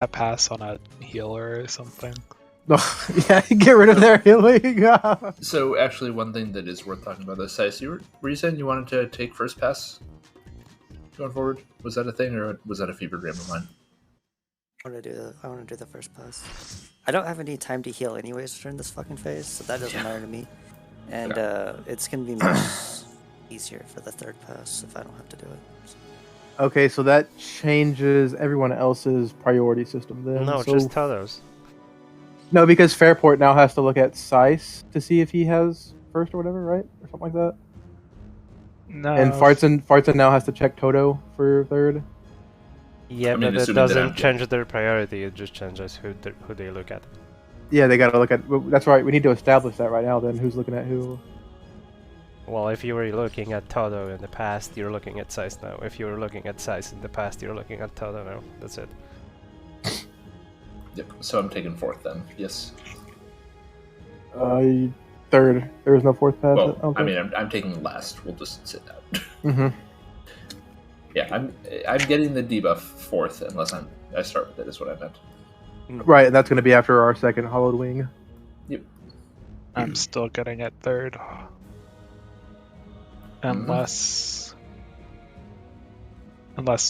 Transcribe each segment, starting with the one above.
I pass on a healer or something. Yeah, get rid of their healing. So actually, one thing that is worth talking about, though, Sice, were you saying you wanted to take first pass going forward? Was that a thing, or was that a fever dream of mine? I want to do the first pass. I don't have any time to heal anyways during this fucking phase, so that doesn't matter to me. And it's gonna be much easier for the third pass if I don't have to do it. Okay, so that changes everyone else's priority system then. No, so... just Todos. No, because Fairport now has to look at Sice to see if he has first or whatever, right? Or something like that. No. And Fartson now has to check Toto for third. Yeah, but it doesn't change their priority, it just changes who they look at. Yeah, they gotta look at... That's right, we need to establish that right now then, who's looking at who. Well, if you were looking at Toto in the past, you're looking at Sice now. If you were looking at Sice in the past, you're looking at Toto now. That's it. Yep, so I'm taking fourth then, yes. Third. There is no fourth pass? Well, okay. I mean, I'm taking last. We'll just sit down. Mm-hmm. Yeah, I'm getting the debuff fourth unless I start with it, is what I meant. Right, and that's going to be after our second Hollowed Wing. Yep. I'm still getting it third. Unless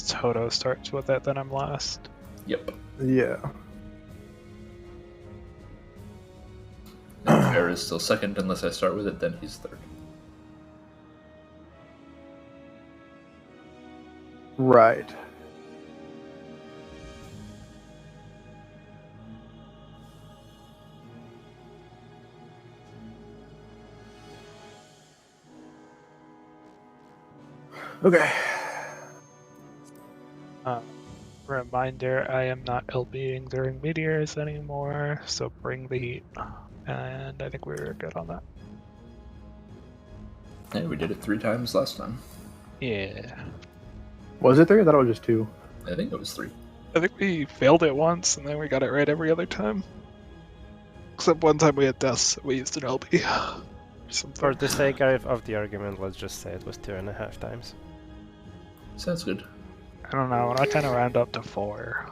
Toto starts with it, then I'm last. Yep. Yeah. And Bear is still second unless I start with it, then he's third. Right. Okay. Reminder, I am not LBing during meteors anymore, so bring the heat. And I think we were good on that. Yeah, we did it 3 times last time. Yeah. Was it 3? I thought it was just 2. I think it was 3. I think we failed it once, and then we got it right every other time. Except one time we had deaths, so we used an LB. For the sake of the argument, let's just say it was 2.5 times. Sounds good. I don't know, I kind of round up to 4.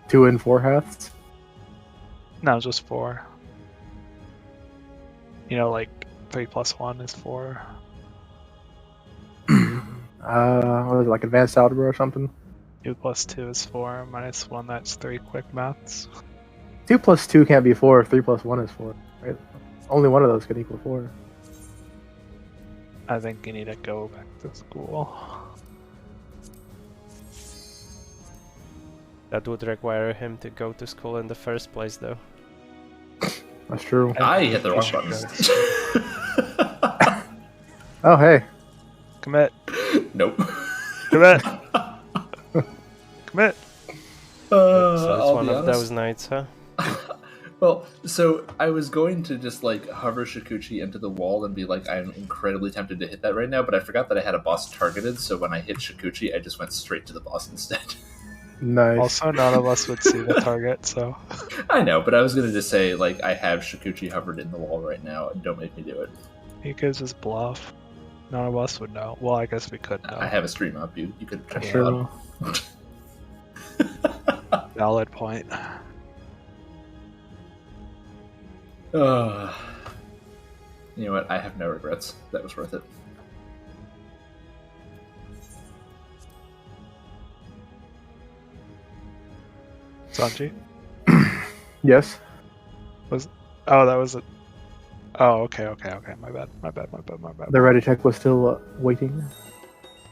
2 and 4 halves? No, just 4. You know, like 3 plus 1 is 4. What was it, like advanced algebra or something? 2 plus 2 is 4, minus 1, that's 3 quick maths. 2 plus 2 can't be 4, 3 plus 1 is 4, right? Only one of those can equal 4. I think you need to go back to school. That would require him to go to school in the first place, though. That's true. I hit the wrong buttons. Oh, hey. Commit. Nope. Commit. Commit. So it's I'll one be of honest. those nights, huh? Well, so I was going to just like hover Shikuchi into the wall and be like, I'm incredibly tempted to hit that right now, but I forgot that I had a boss targeted, so when I hit Shikuchi, I just went straight to the boss instead. Nice. Also, none of us would see the target, so... I know, but I was going to just say, like, I have Shikuchi hovered in the wall right now, and don't make me do it. He gives his bluff. None of us would know. Well, I guess we could know. I have a stream up, you could check it True. out. Valid point. You know what? I have no regrets. That was worth it. Sanji? Yes? Oh, that was it. Oh, okay. My bad. The ready check was still waiting.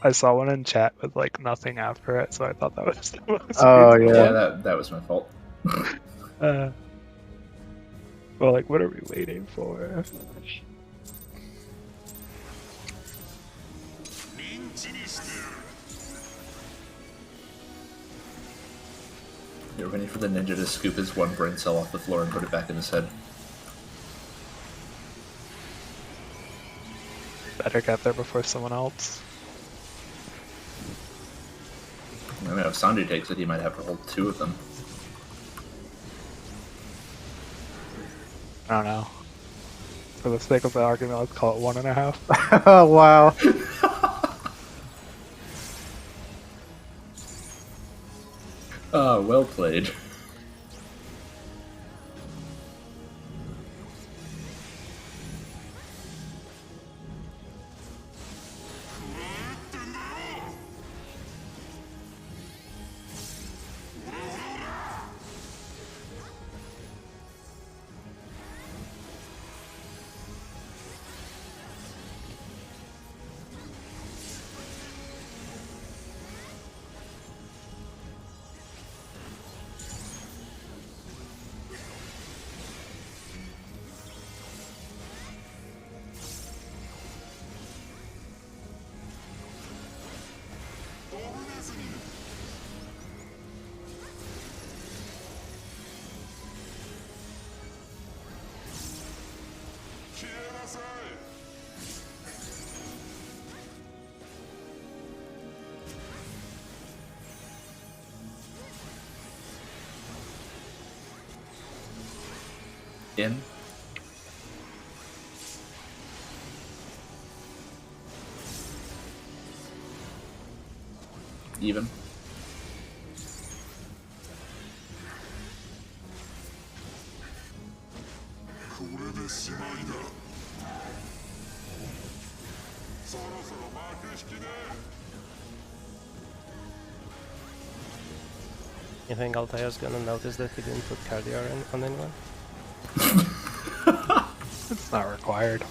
I saw one in chat with, like, nothing after it, so I thought that was the most Oh, reasonable. yeah. That was my fault. Well, like, what are we waiting for? You're waiting for the ninja to scoop his one brain cell off the floor and put it back in his head. Better get there before someone else. I mean, if Sanji takes it, he might have to hold 2 of them. I don't know. For the sake of the argument, let's call it 1.5. Oh, wow. Ah, well played. In. Even. You think Altair's gonna notice that he didn't put cardio on anyone? It's not required.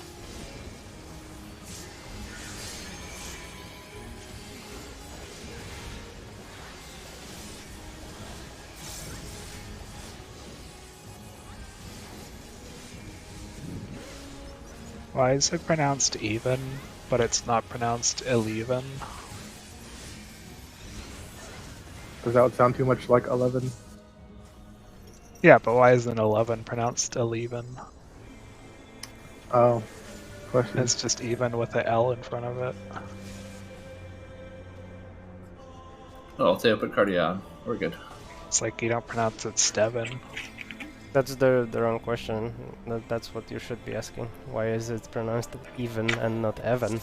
Why is it pronounced even, but it's not pronounced eleven? Does that sound too much like 11? Yeah, but why isn't 11 pronounced eleven? Oh, question. It's just even with the L in front of it. Oh, I'll take put cardio on. We're good. It's like you don't pronounce it Steven. That's the wrong question. That's what you should be asking. Why is it pronounced even and not Evan?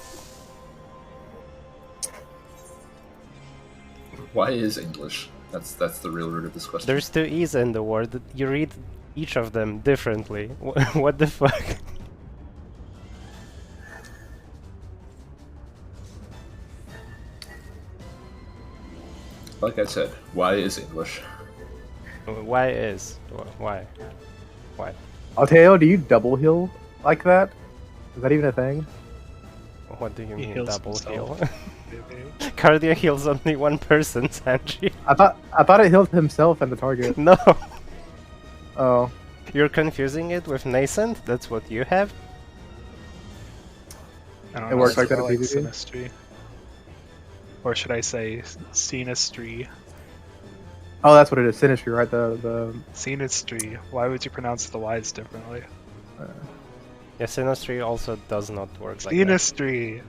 Why is English? That's the real root of this question. There's two E's in the word. You read each of them differently. What the fuck? Like I said, why is English? Why is? Why? Why? Alteo, do you double heal like that? Is that even a thing? What do you He mean heals double himself. heal? Cardio heals only one person, Sanji. I thought it healed himself and the target. No, Oh, you're confusing it with nascent. That's what you have. I don't It know, works like it's that more in PvP? Sinistry. Or should I say Sinistry? oh, that's what it is. Sinistry, right? The Sinistry. Why would you pronounce the Y's differently? Yeah, Sinistry also does not work like that. Sinistry.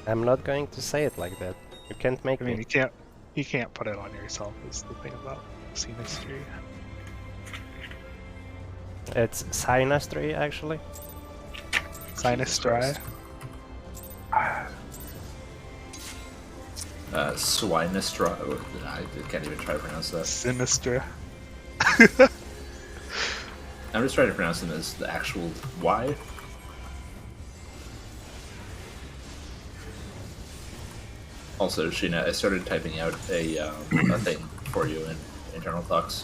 I'm not going to say it like that. You can't make I mean, me. you can't put it on yourself. Is the thing about Sinistry. It's Sinistry, actually. Sinistry. Swinestra. I can't even try to pronounce that. Sinistra. I'm just trying to pronounce them as the actual Y. Also, Sheena, I started typing out a thing for you in internal talks,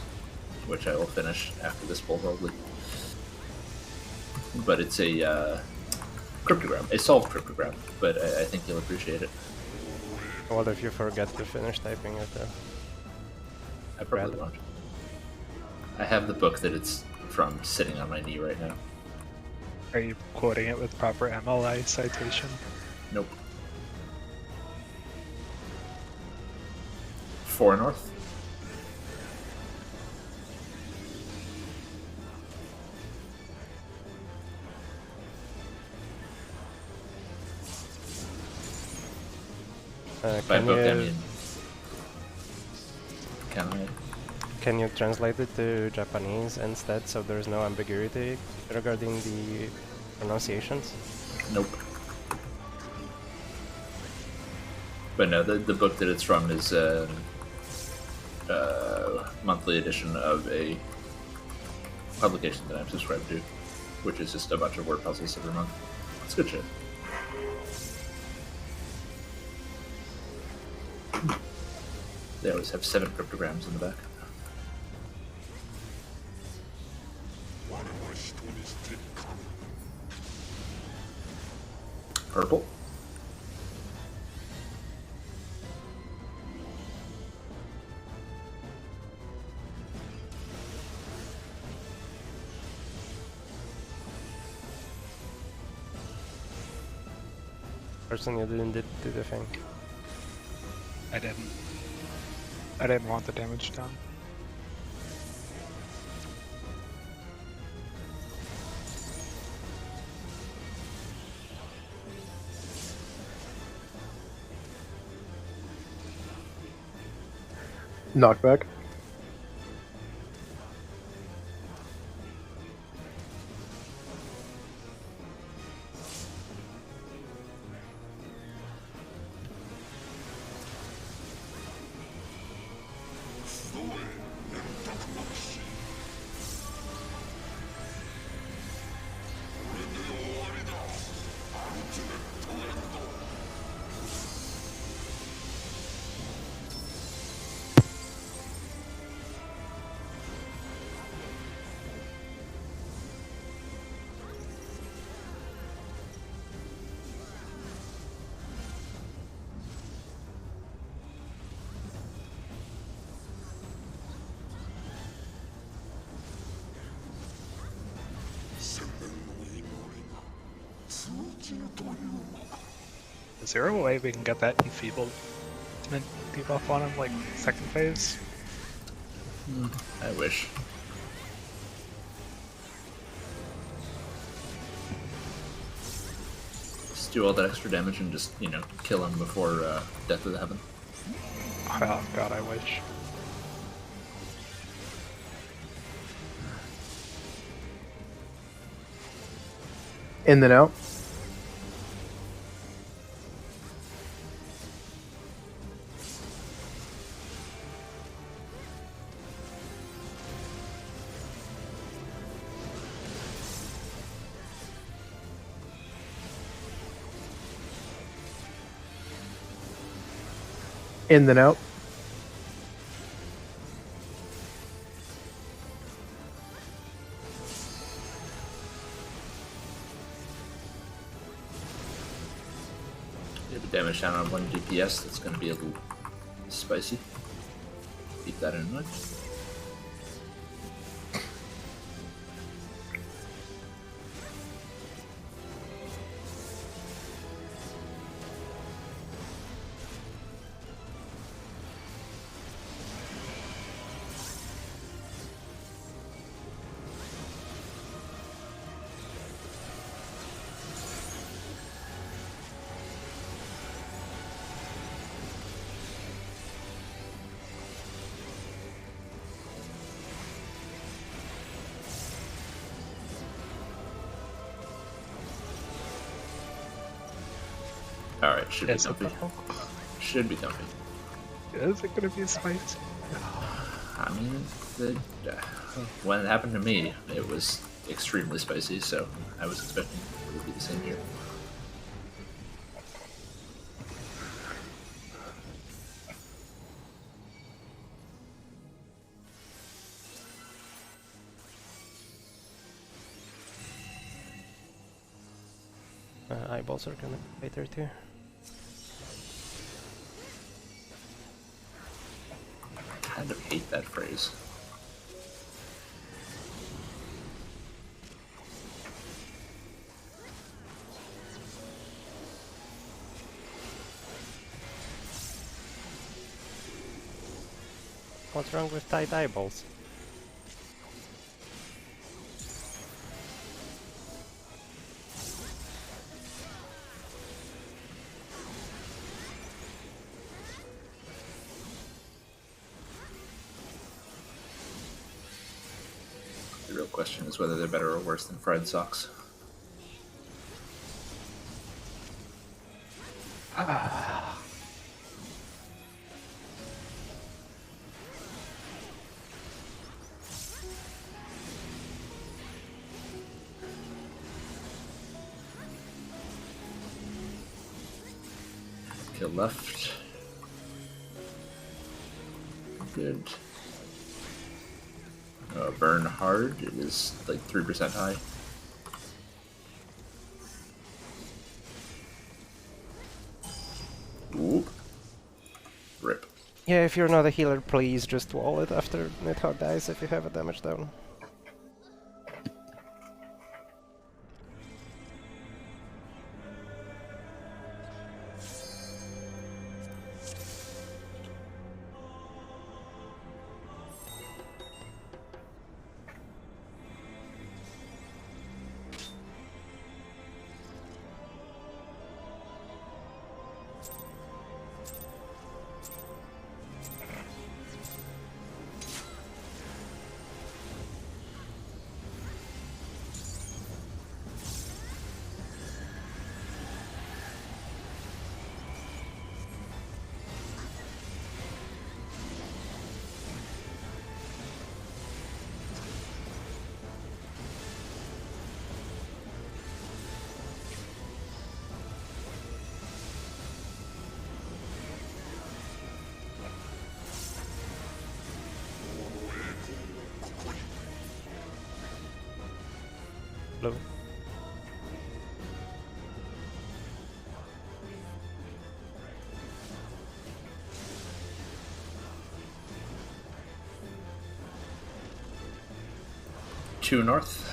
which I will finish after this poll probably. But it's a cryptogram, a solved cryptogram, but I think you'll appreciate it. What if you forget to finish typing it though? I probably won't. I have the book that it's from sitting on my knee right now. Are you quoting it with proper MLI citation? Nope. 4 north. By Can book, I you mean. Can I? can you translate it to Japanese instead, so there's no ambiguity regarding the pronunciations? Nope. But no, the book that it's from is a monthly edition of a publication that I'm subscribed to, which is just a bunch of word puzzles every month. It's good shit. They always have 7 cryptograms in the back. Purple. Person, you didn't do the thing. I didn't. I didn't want the damage done. Knockback. Is there a way we can get that enfeeblement debuff on him, like second phase? I wish. Just do all that extra damage and just, you know, kill him before Death of the Heaven. Oh god, I wish. In then out. In then out. You have a damage down on 1 DPS, that's going to be a little spicy. Keep that in mind. Alright, should be Is it comfy. though? Should be comfy. Is it gonna be spicy? I mean, when it happened to me, it was extremely spicy, so I was expecting it would be the same here. Eyeballs are gonna be later too. I kind of hate that phrase. What's wrong with tight eyeballs? The real question is whether they're better or worse than fried socks. Kill left. Good. Burn hard. It is like 3% high. Oop. Rip. Yeah, if you're not a healer, please just wall it after Nidhogg dies if you have a damage down. Blue. Two north.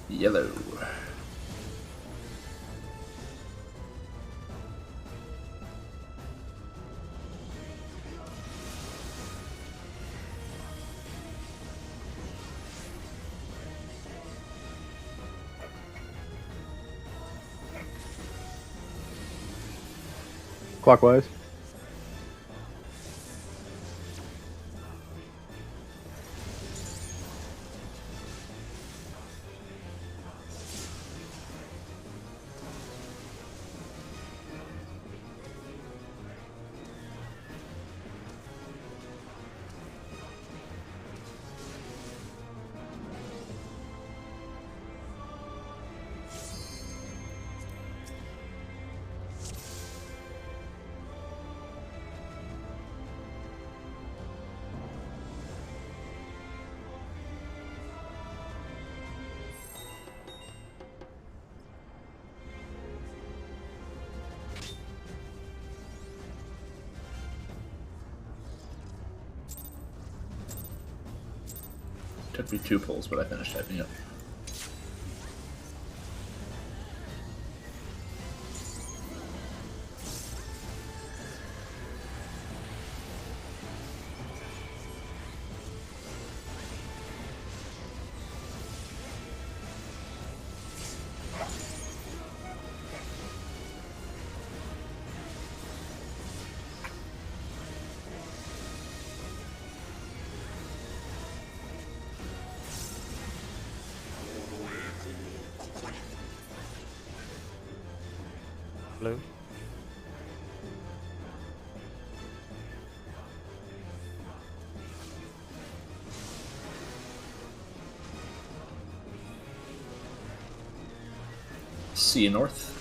Yellow. Clockwise. Took me 2 pulls, but I finished typing it. Blue. C north.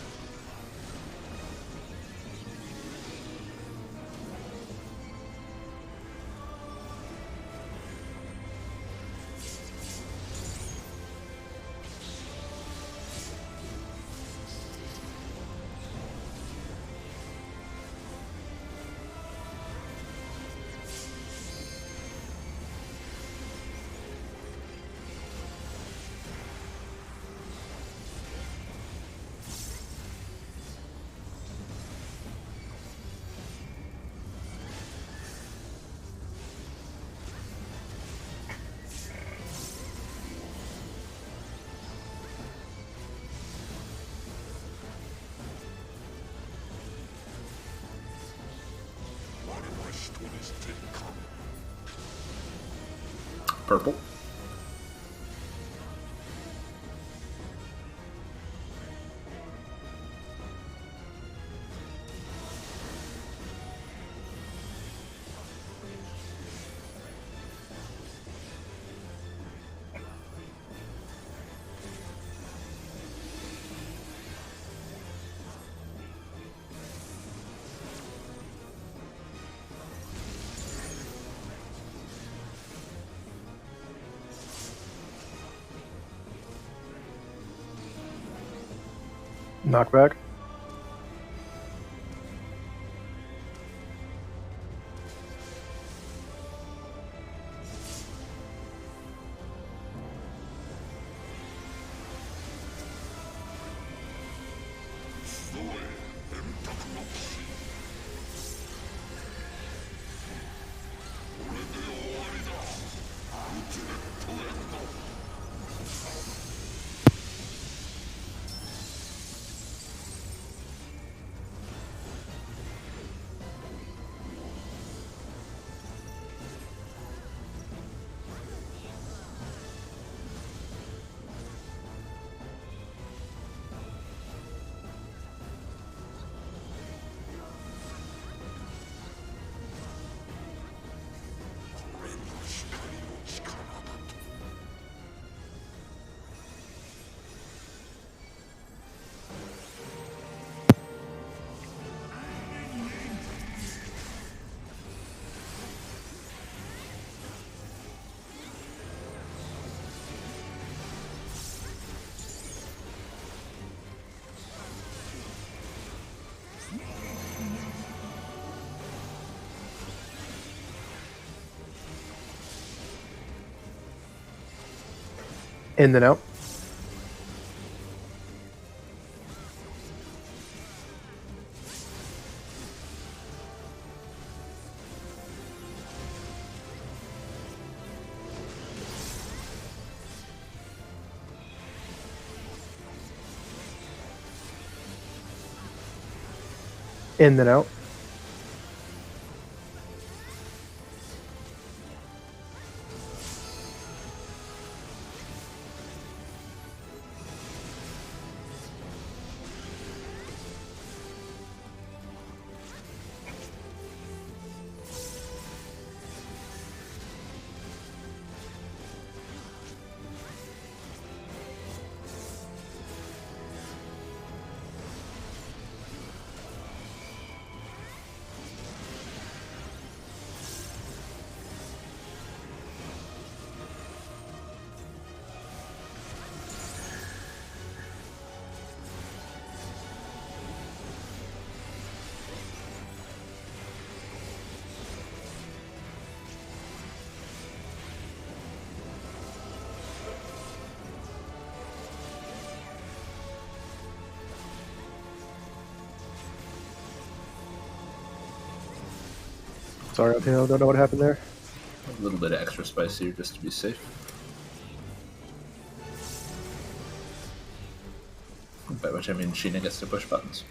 purple. Knockback. In and out. In and out. Sorry, I don't know what happened there. A little bit of extra spice here just to be safe. By which I mean Sheena gets to push buttons.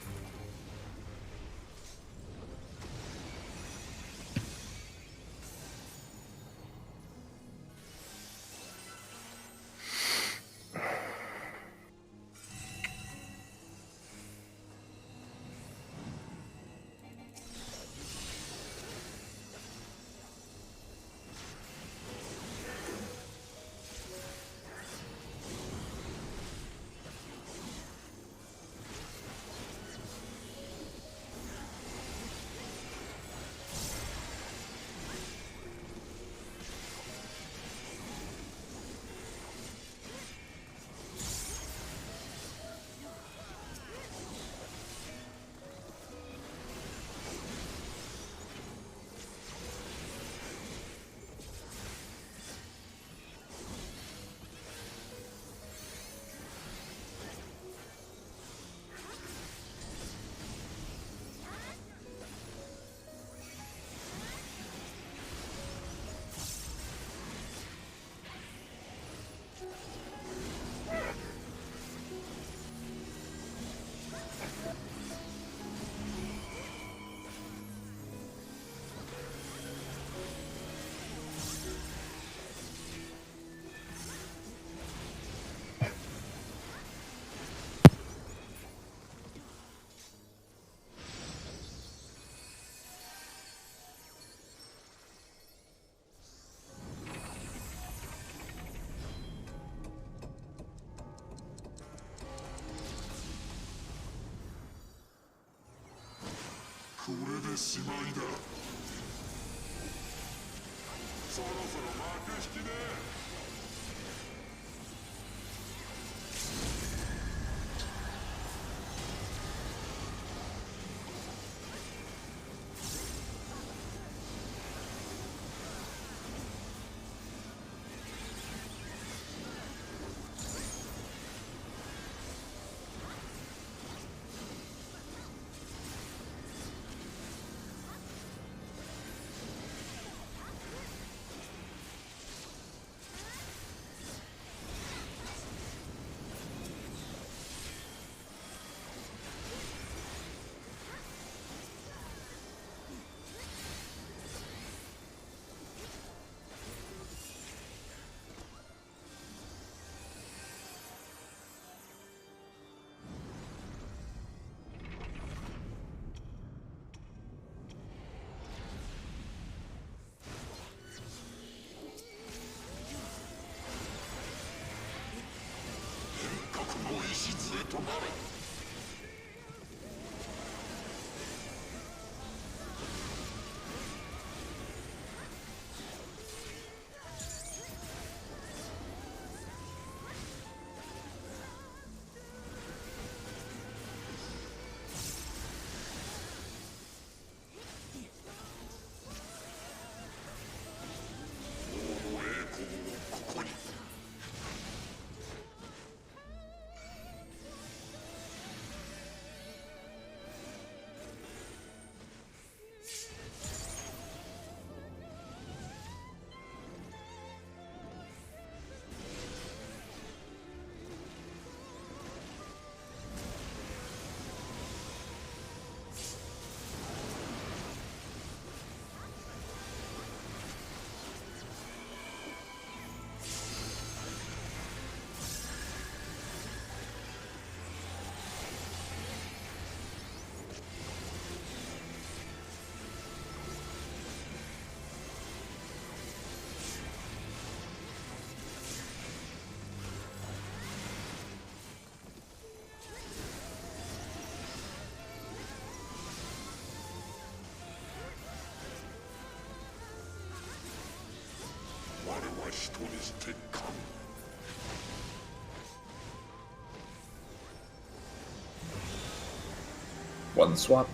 One swap.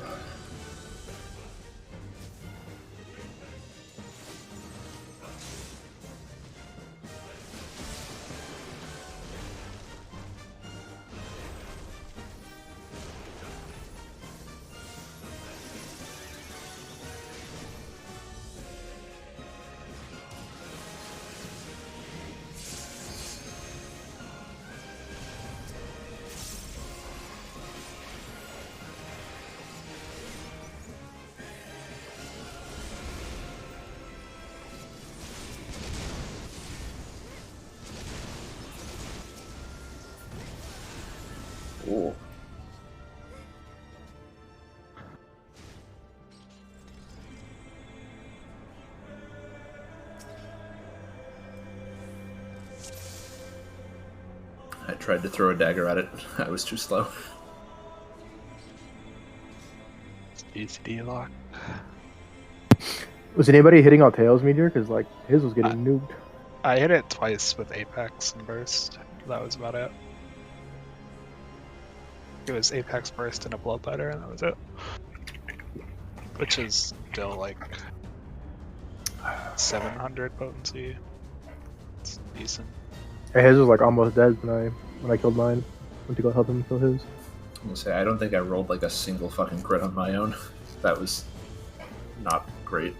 Ooh. I tried to throw a dagger at it. I was too slow. BCD lock. Was anybody hitting out Tails Meteor? Because like his was getting nuked. I hit it twice with Apex and Burst. That was about it. It was Apex Burst and a Bloodletter, and that was it. Which is still like 700 potency. It's decent. And his was like almost dead when I killed mine. Went to go help him kill his. I'm gonna say I don't think I rolled like a single fucking crit on my own. That was not great.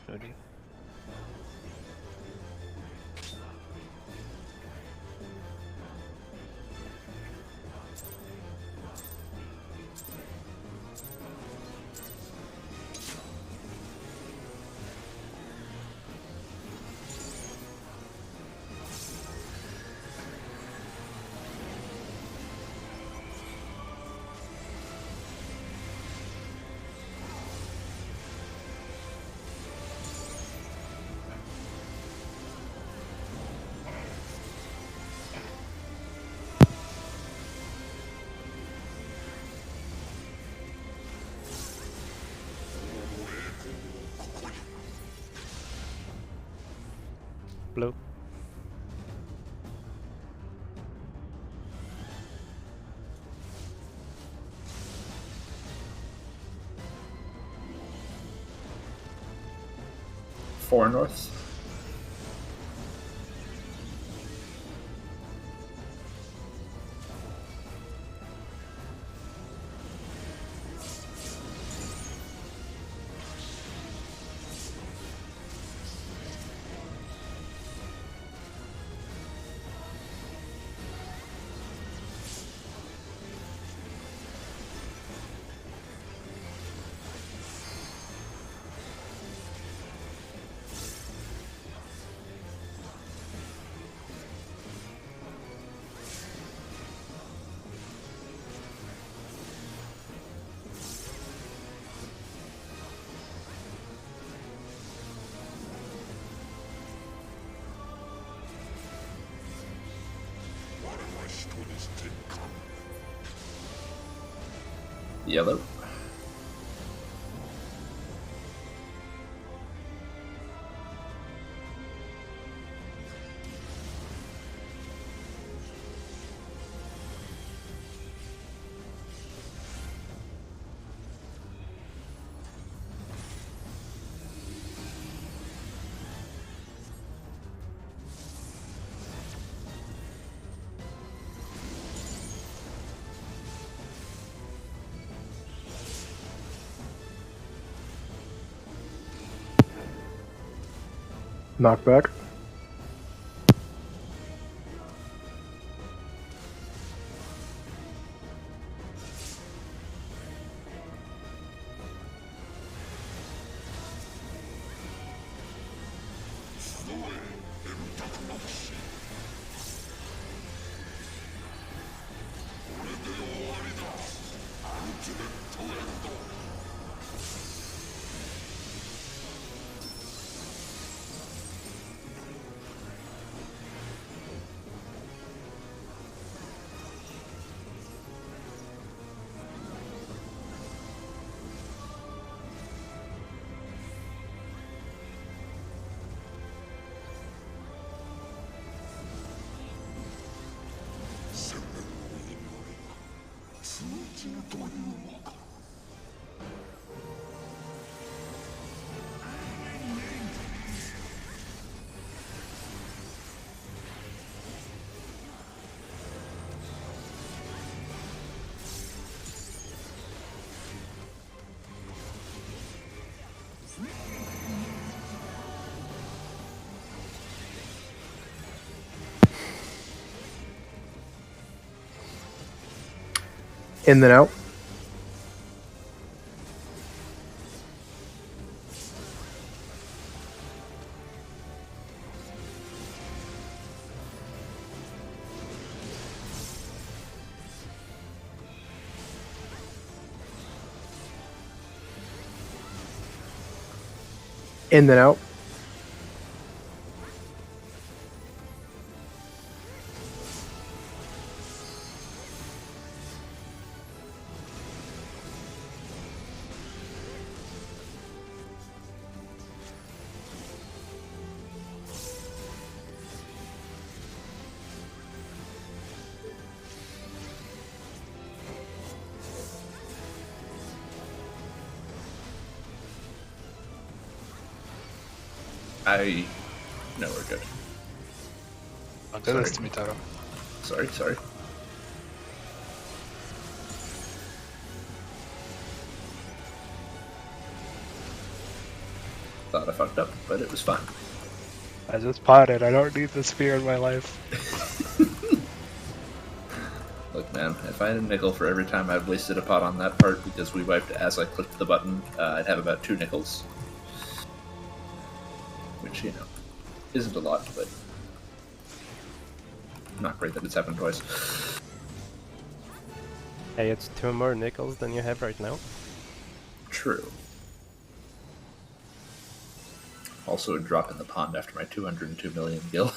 Cody. blue. Four north. Yellow. Knockback. In then out. In then out. No, we're good. Don't do this to me, Toto. Sorry. Thought I fucked up, but it was fine. I just potted. I don't need this fear in my life. Look, man, if I had a nickel for every time I've wasted a pot on that part because we wiped as I clicked the button, I'd have about 2 nickels. Which, you know, isn't a lot, but not great that it's happened twice. Hey, it's 2 more nickels than you have right now. True. Also a drop in the pond after my 202 million gil.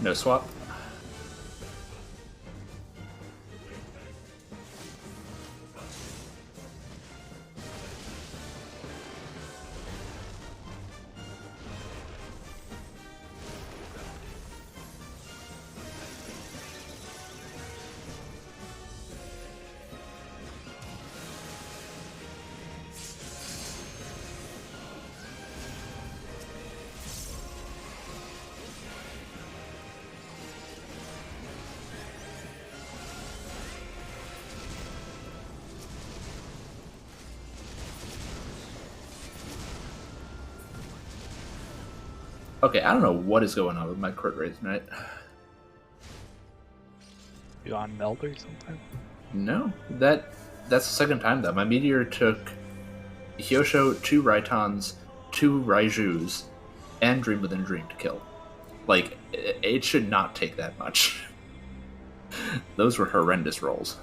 No swap. Okay, I don't know what is going on with my crit rate tonight. You on meld or something? No, that's the second time though. My meteor took Hyosho, 2 Raitons, 2 Raijus, and Dream Within Dream to kill. Like, it should not take that much. Those were horrendous rolls.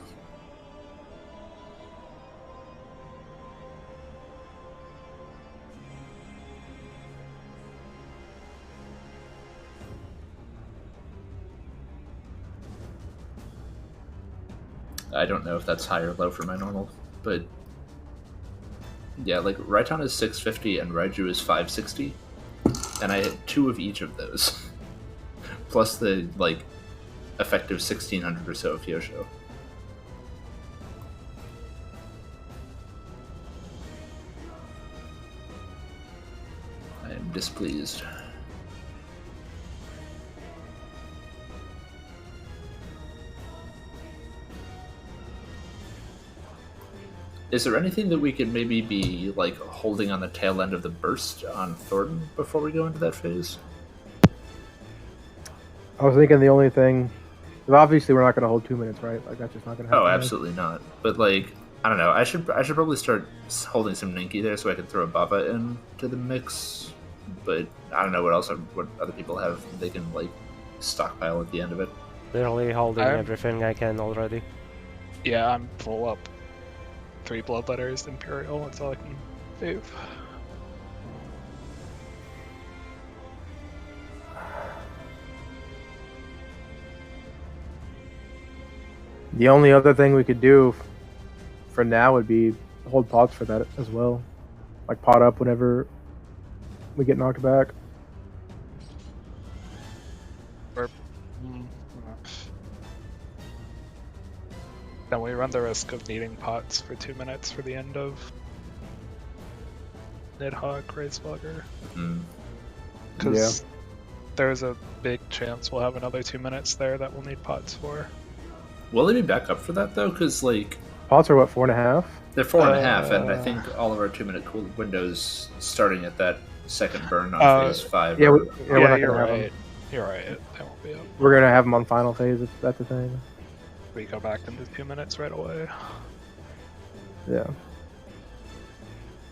I don't know if that's high or low for my normal, but yeah, like Raiton is 650 and Raiju is 560, and I hit 2 of each of those, plus the like effective 1600 or so of Hyosho. I am displeased. Is there anything that we could maybe be like holding on the tail end of the burst on Thornton before we go into that phase? I was thinking the only thing, obviously we're not going to hold 2 minutes, right? Like that's just not going to happen. Oh, absolutely not. But like, I don't know. I should probably start holding some Ninky there so I can throw a Baba into the mix. But I don't know what other people have they can like stockpile at the end of it. Literally holding I'm- everything I can already. Yeah, I'm full up. 3 Bloodletters, Imperial, that's all I can save. The only other thing we could do for now would be hold pots for that as well. Like pot up whenever we get knocked back. Then we run the risk of needing pots for 2 minutes for the end of Nidhogg Racewater. Mm. Because there's a big chance we'll have another 2 minutes there that we'll need pots for. Will they be back up for that though? Because like Pots are what, 4.5? they're 4.5, and I think all of our 2-minute cool windows starting at that second burn on phase 5. Yeah, are- we're Yeah, not you're gonna have right. them. You're right. They won't be up. We're gonna have them on final phase if that's the thing. We go back into 2 minutes right away. Yeah.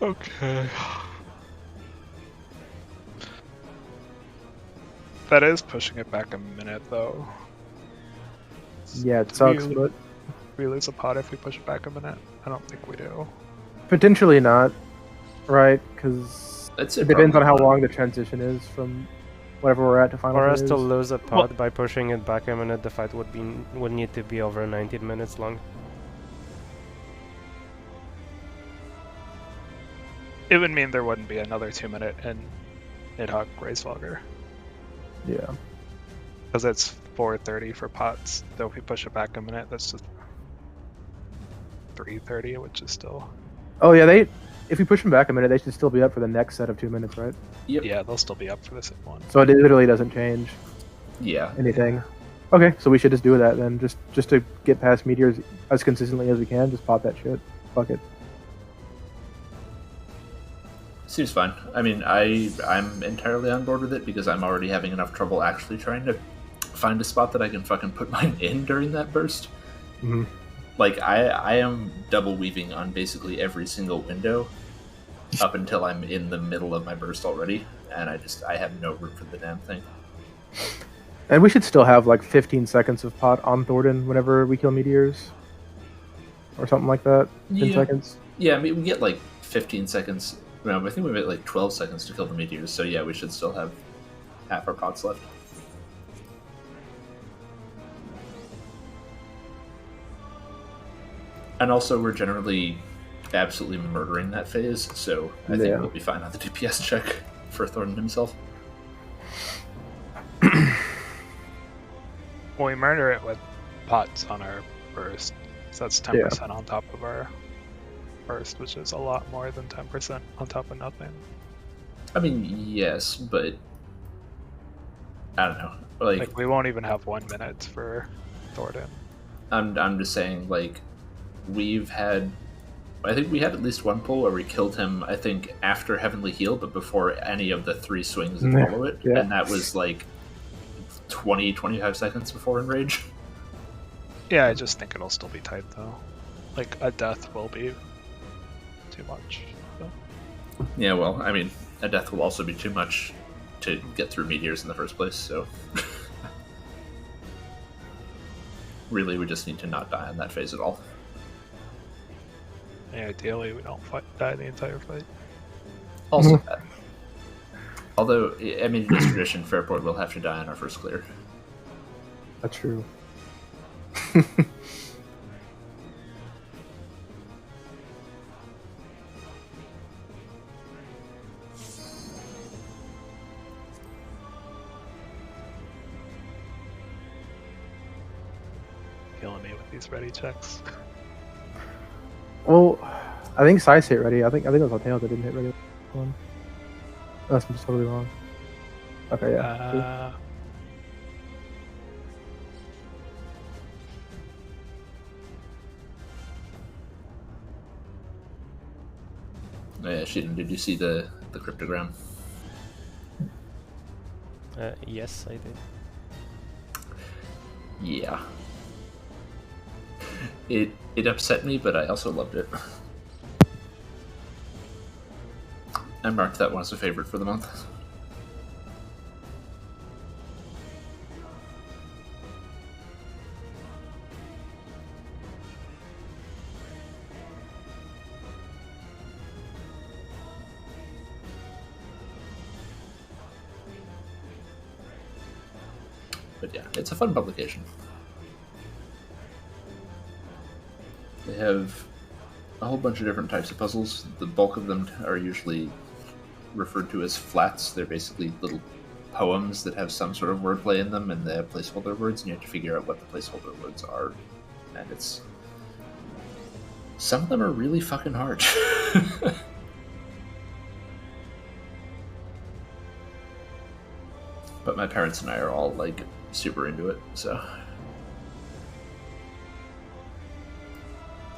Okay. That is pushing it back a minute though. Yeah, it sucks, Really? but We lose a pot if we push it back a minute? I don't think we do. potentially not, right? Because That's it depends on how probably. long the transition is from whatever we're at to final For us phase. to lose a pod by pushing it back a minute, the fight would need to be over 19 minutes long. It would mean there wouldn't be another 2 minute in Nidhogg Racewater. Yeah. Because it's 4:30 for pots. So if we push it back a minute, that's just 3:30, which is still... Oh yeah, if we push them back a minute, they should still be up for the next set of 2 minutes, right? Yep. Yeah, they'll still be up for this one. So it literally doesn't change Yeah. anything. Okay, so we should just do that then. Just to get past meteors as consistently as we can, just pop that shit. Fuck it. Seems fine. I mean, I'm entirely on board with it because I'm already having enough trouble actually trying to find a spot that I can fucking put mine in during that burst. Mhm. Like, I am double weaving on basically every single window up until I'm in the middle of my burst already, and I have no room for the damn thing. And we should still have like 15 seconds of pot on Thornton whenever we kill meteors. Or something like that. 10 Yeah. seconds. Yeah, I mean, we get like 15 seconds. No, I think we get like 12 seconds to kill the meteors, so yeah, we should still have half our pots left. And also, we're generally absolutely murdering that phase, so I think Yeah. we'll be fine on the DPS check for Thornton himself. Well, we murder it with pots on our burst. So that's 10% on top of our burst, which is a lot more than 10% on top of nothing. I mean, yes, but I don't know. Like, Like, we won't even have 1 minute for Thornton. I'm just saying, like, I think we had at least one pull where we killed him, I think, after Heavenly Heal, but before any of the 3 swings that Yeah. follow it. Yeah. And that was like 25 seconds before Enrage. Yeah, I just think it'll still be tight though. Like, a death will be too much. So. Yeah, well, I mean, a death will also be too much to get through meteors in the first place, so. Really, we just need to not die on that phase at all. Yeah, ideally, we don't die the entire fight. Also, that. Although, I mean, in this tradition, Fairport will have to die on our first clear. That's true. Killing me with these ready checks. Well, I think Size hit ready. I think it was Tails that didn't hit ready. One. Unless I'm just totally wrong. Okay, yeah. See? Yeah, Sheetan, did you see the cryptogram? Yes, I did. Yeah. It upset me, but I also loved it. I marked that one as a favorite for the month. But yeah, it's a fun publication. They have a whole bunch of different types of puzzles. The bulk of them are usually referred to as flats. They're basically little poems that have some sort of wordplay in them, and they have placeholder words, and you have to figure out what the placeholder words are. And it's... some of them are really fucking hard. But my parents and I are all, like, super into it, so...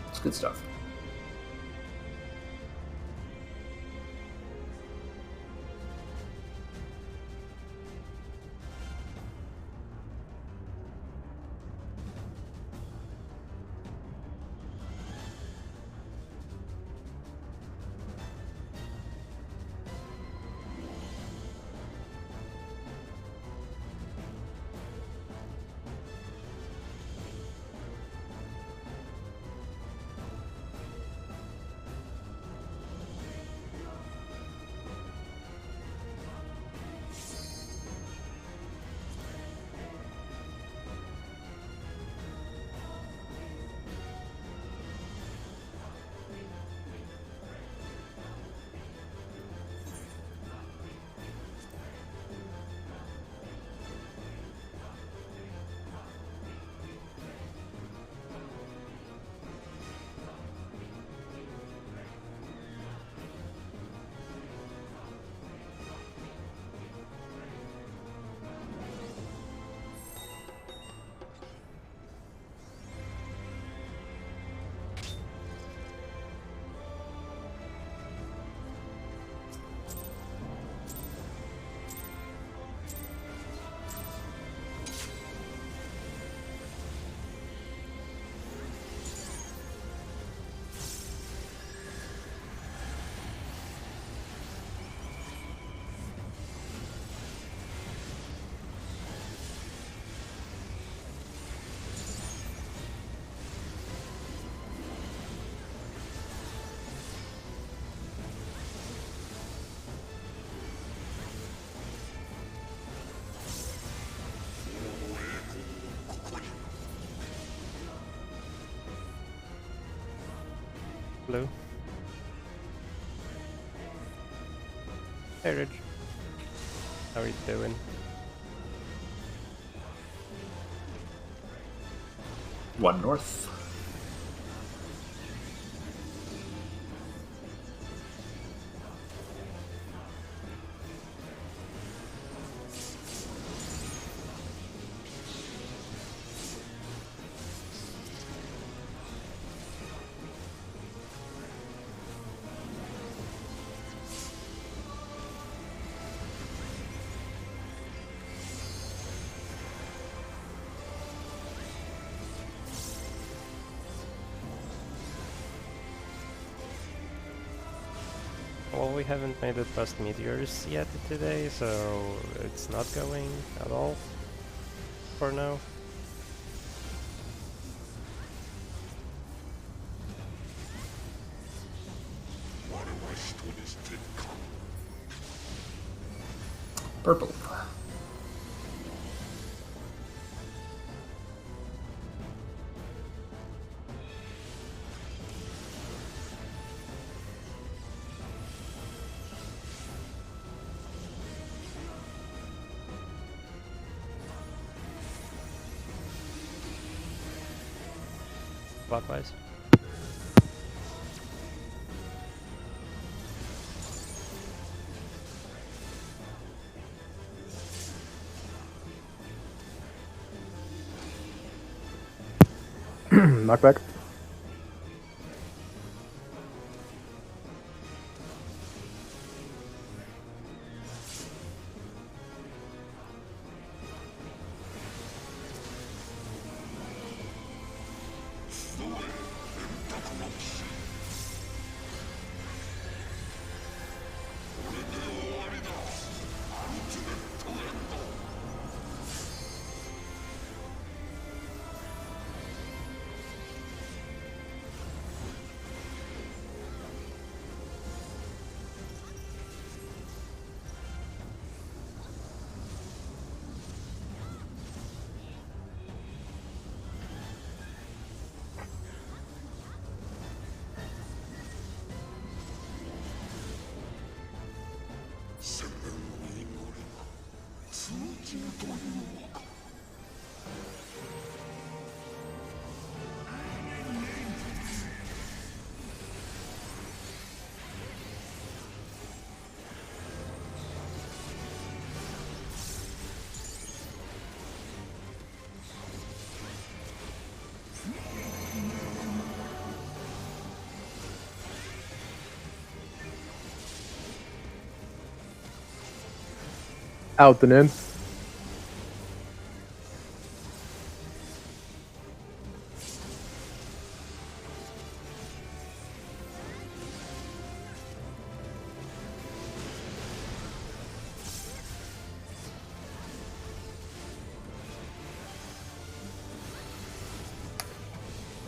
it's good stuff. Blue. Hey, Ridge. How are you doing? One north. Well, we haven't made it past meteors yet today, so it's not going at all for now. Purple. Clockwise. Knockback. Out and in.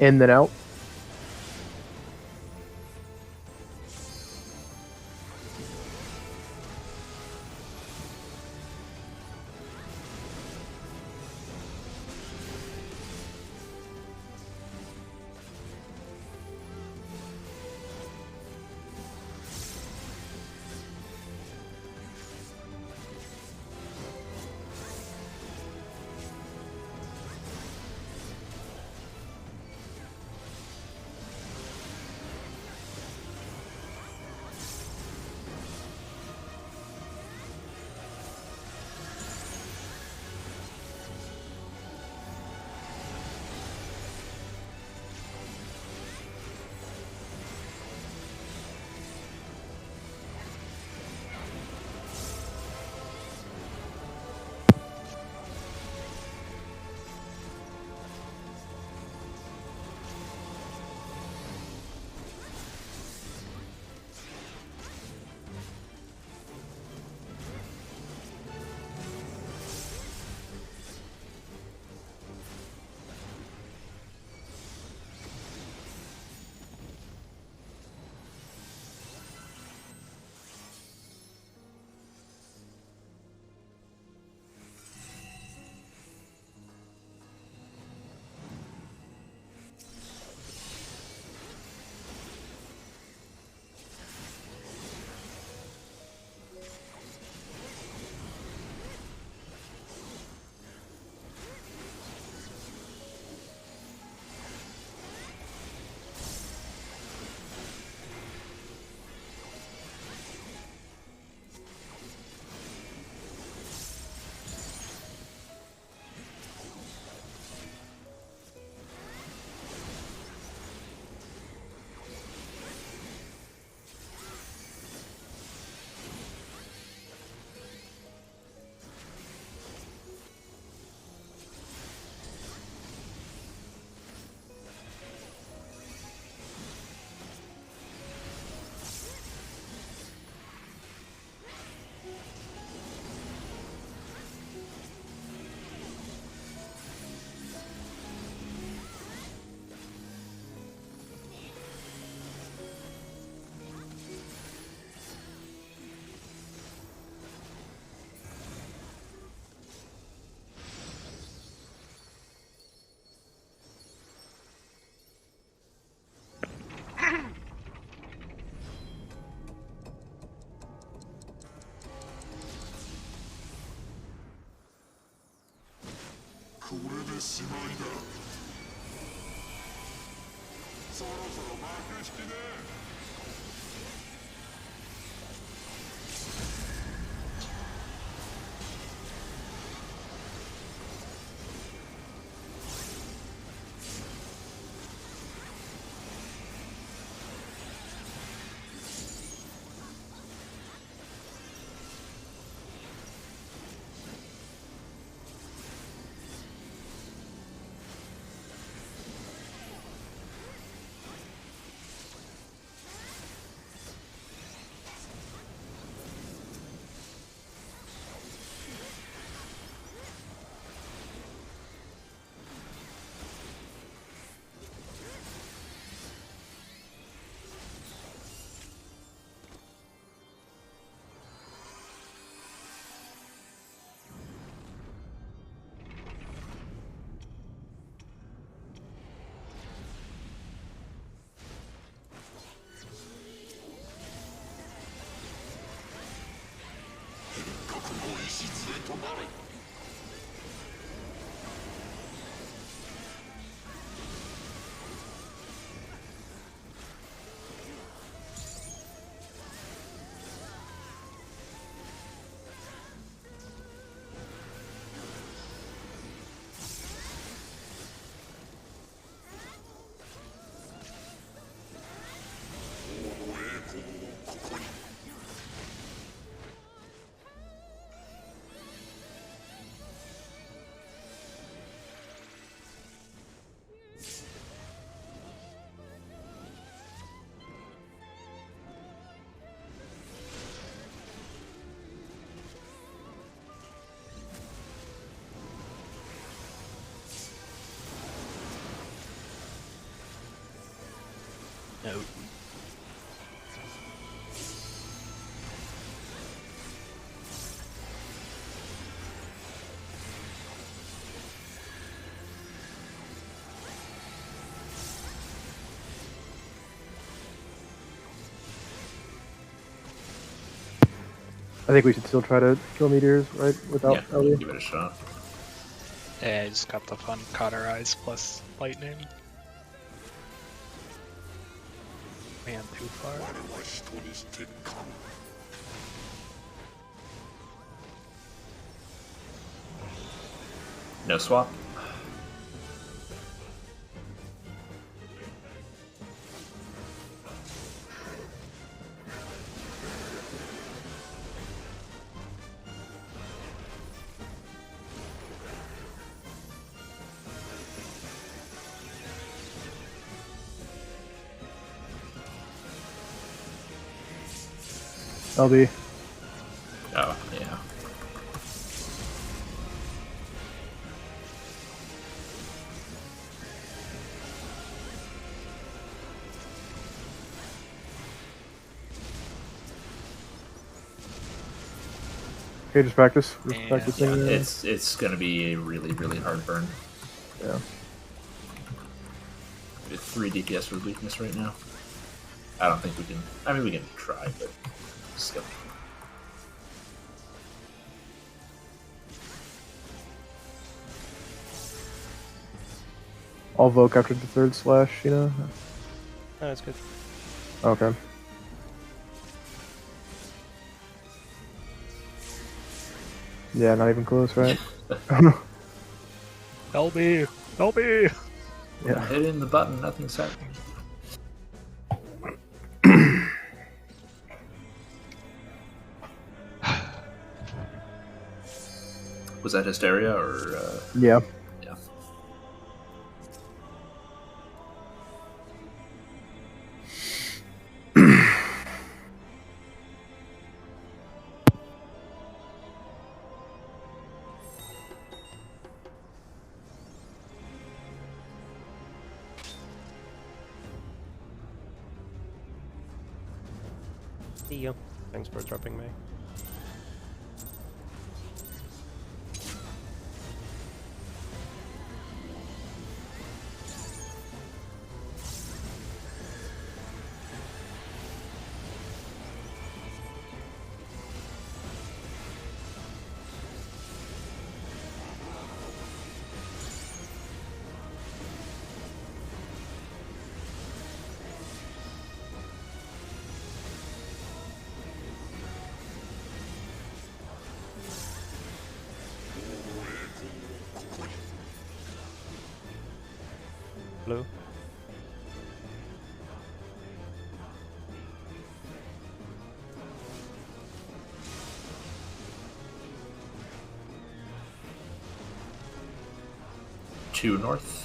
In then out. No. I think we should still try to kill meteors, right? Without Yeah, Ellie. give it a shot. Yeah, I just got the fun cauterize plus lightning. Man, too far. No swap. LB. Oh, yeah. Okay, just practice. We're Yeah. practicing. Yeah, it's gonna be a really, really hard burn. Yeah. 3 DPS for weakness right now. I don't think we can. I mean, we can try, but still. I'll Voke after the third slash, you know? No, that's good. Okay. Yeah, not even close, right? LB! LB! Yeah. Hitting the button, nothing's happening. Was that Hysteria or? Yeah. Yeah. See you. Thanks for dropping me. Blue. Two north.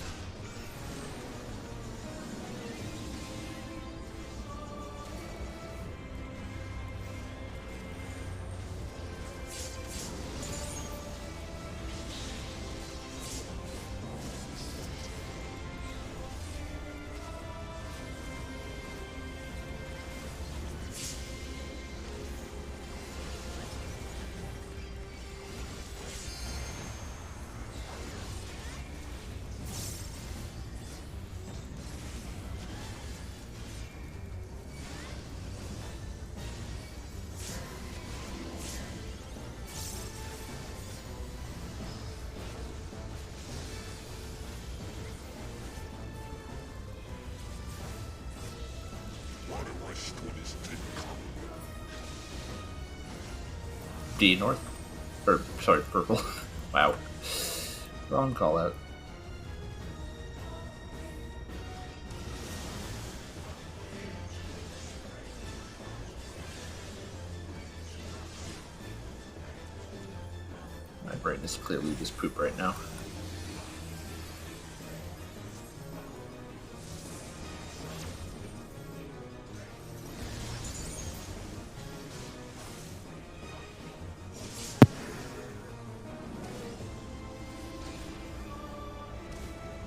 D north. Or, sorry, purple. Wow. Wrong call out. My brain is clearly just poop right now.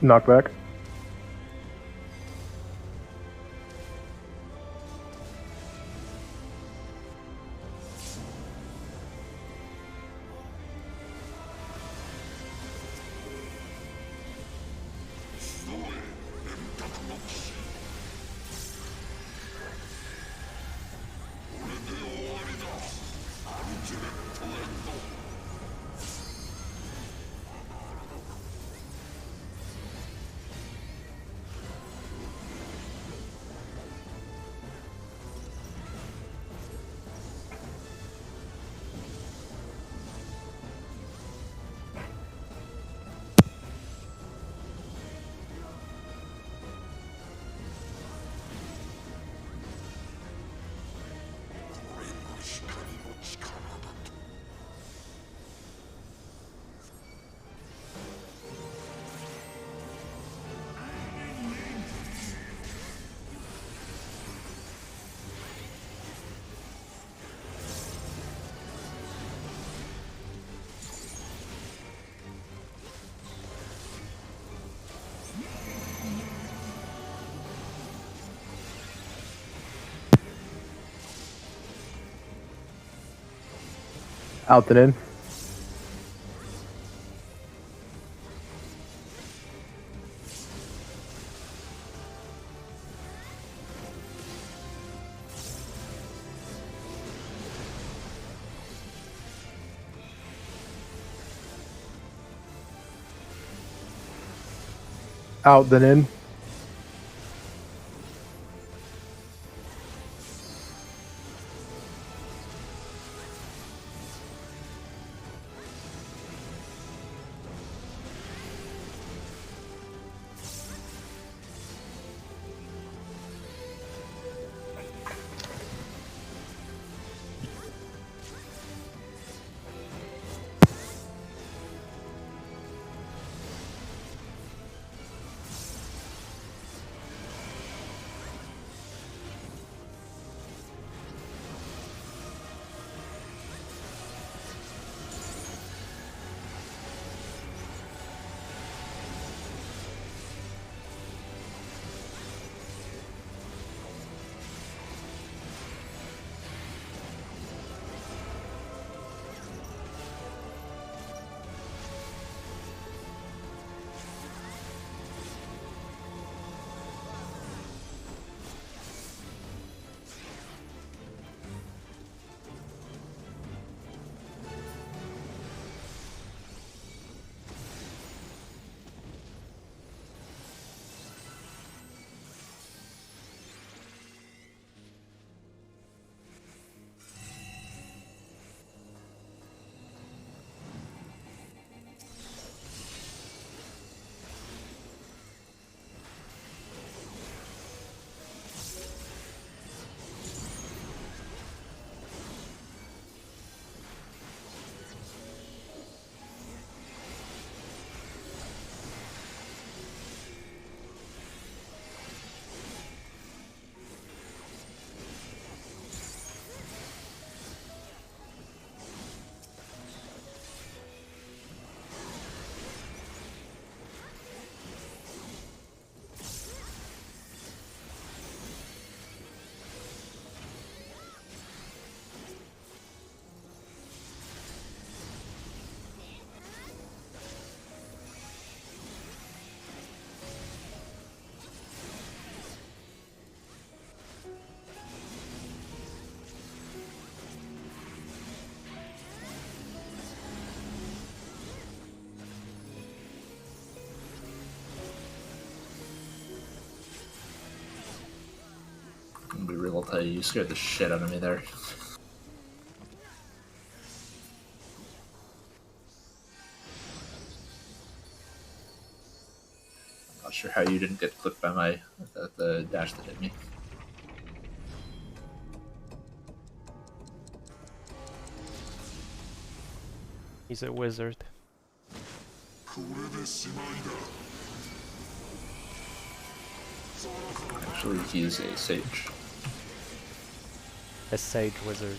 Knockback. Out and in. Out then in. I'm gonna be real, I'll tell you scared the shit out of me there. Not sure how you didn't get clipped by my the dash that hit me. He's a wizard. Actually, he's a sage. A sage wizard.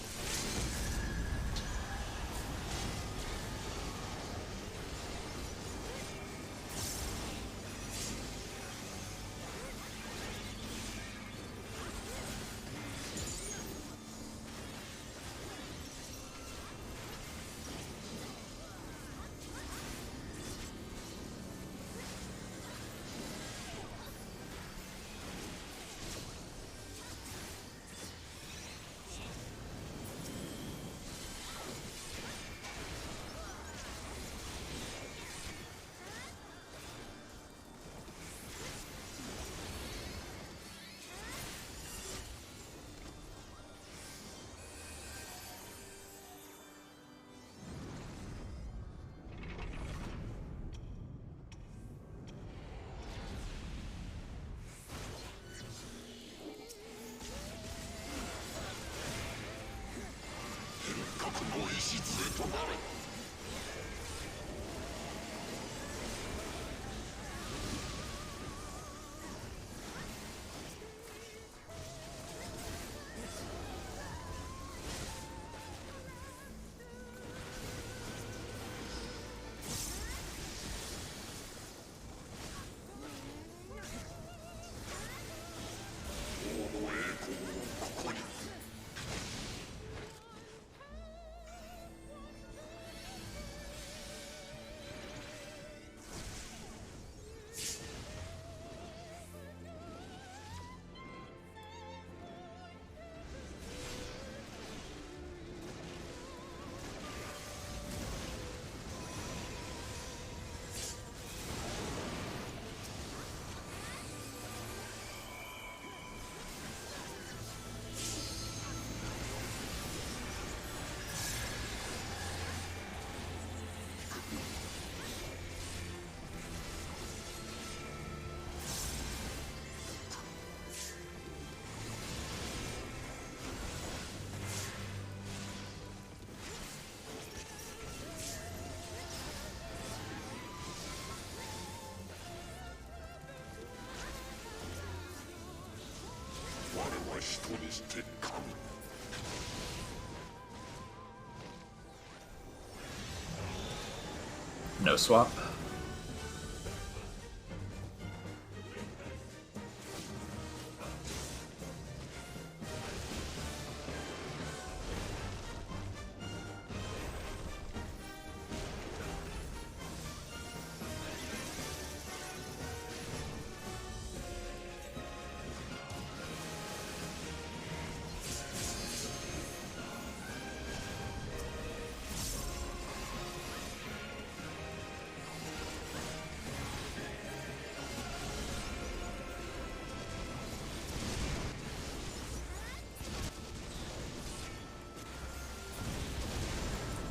No swap.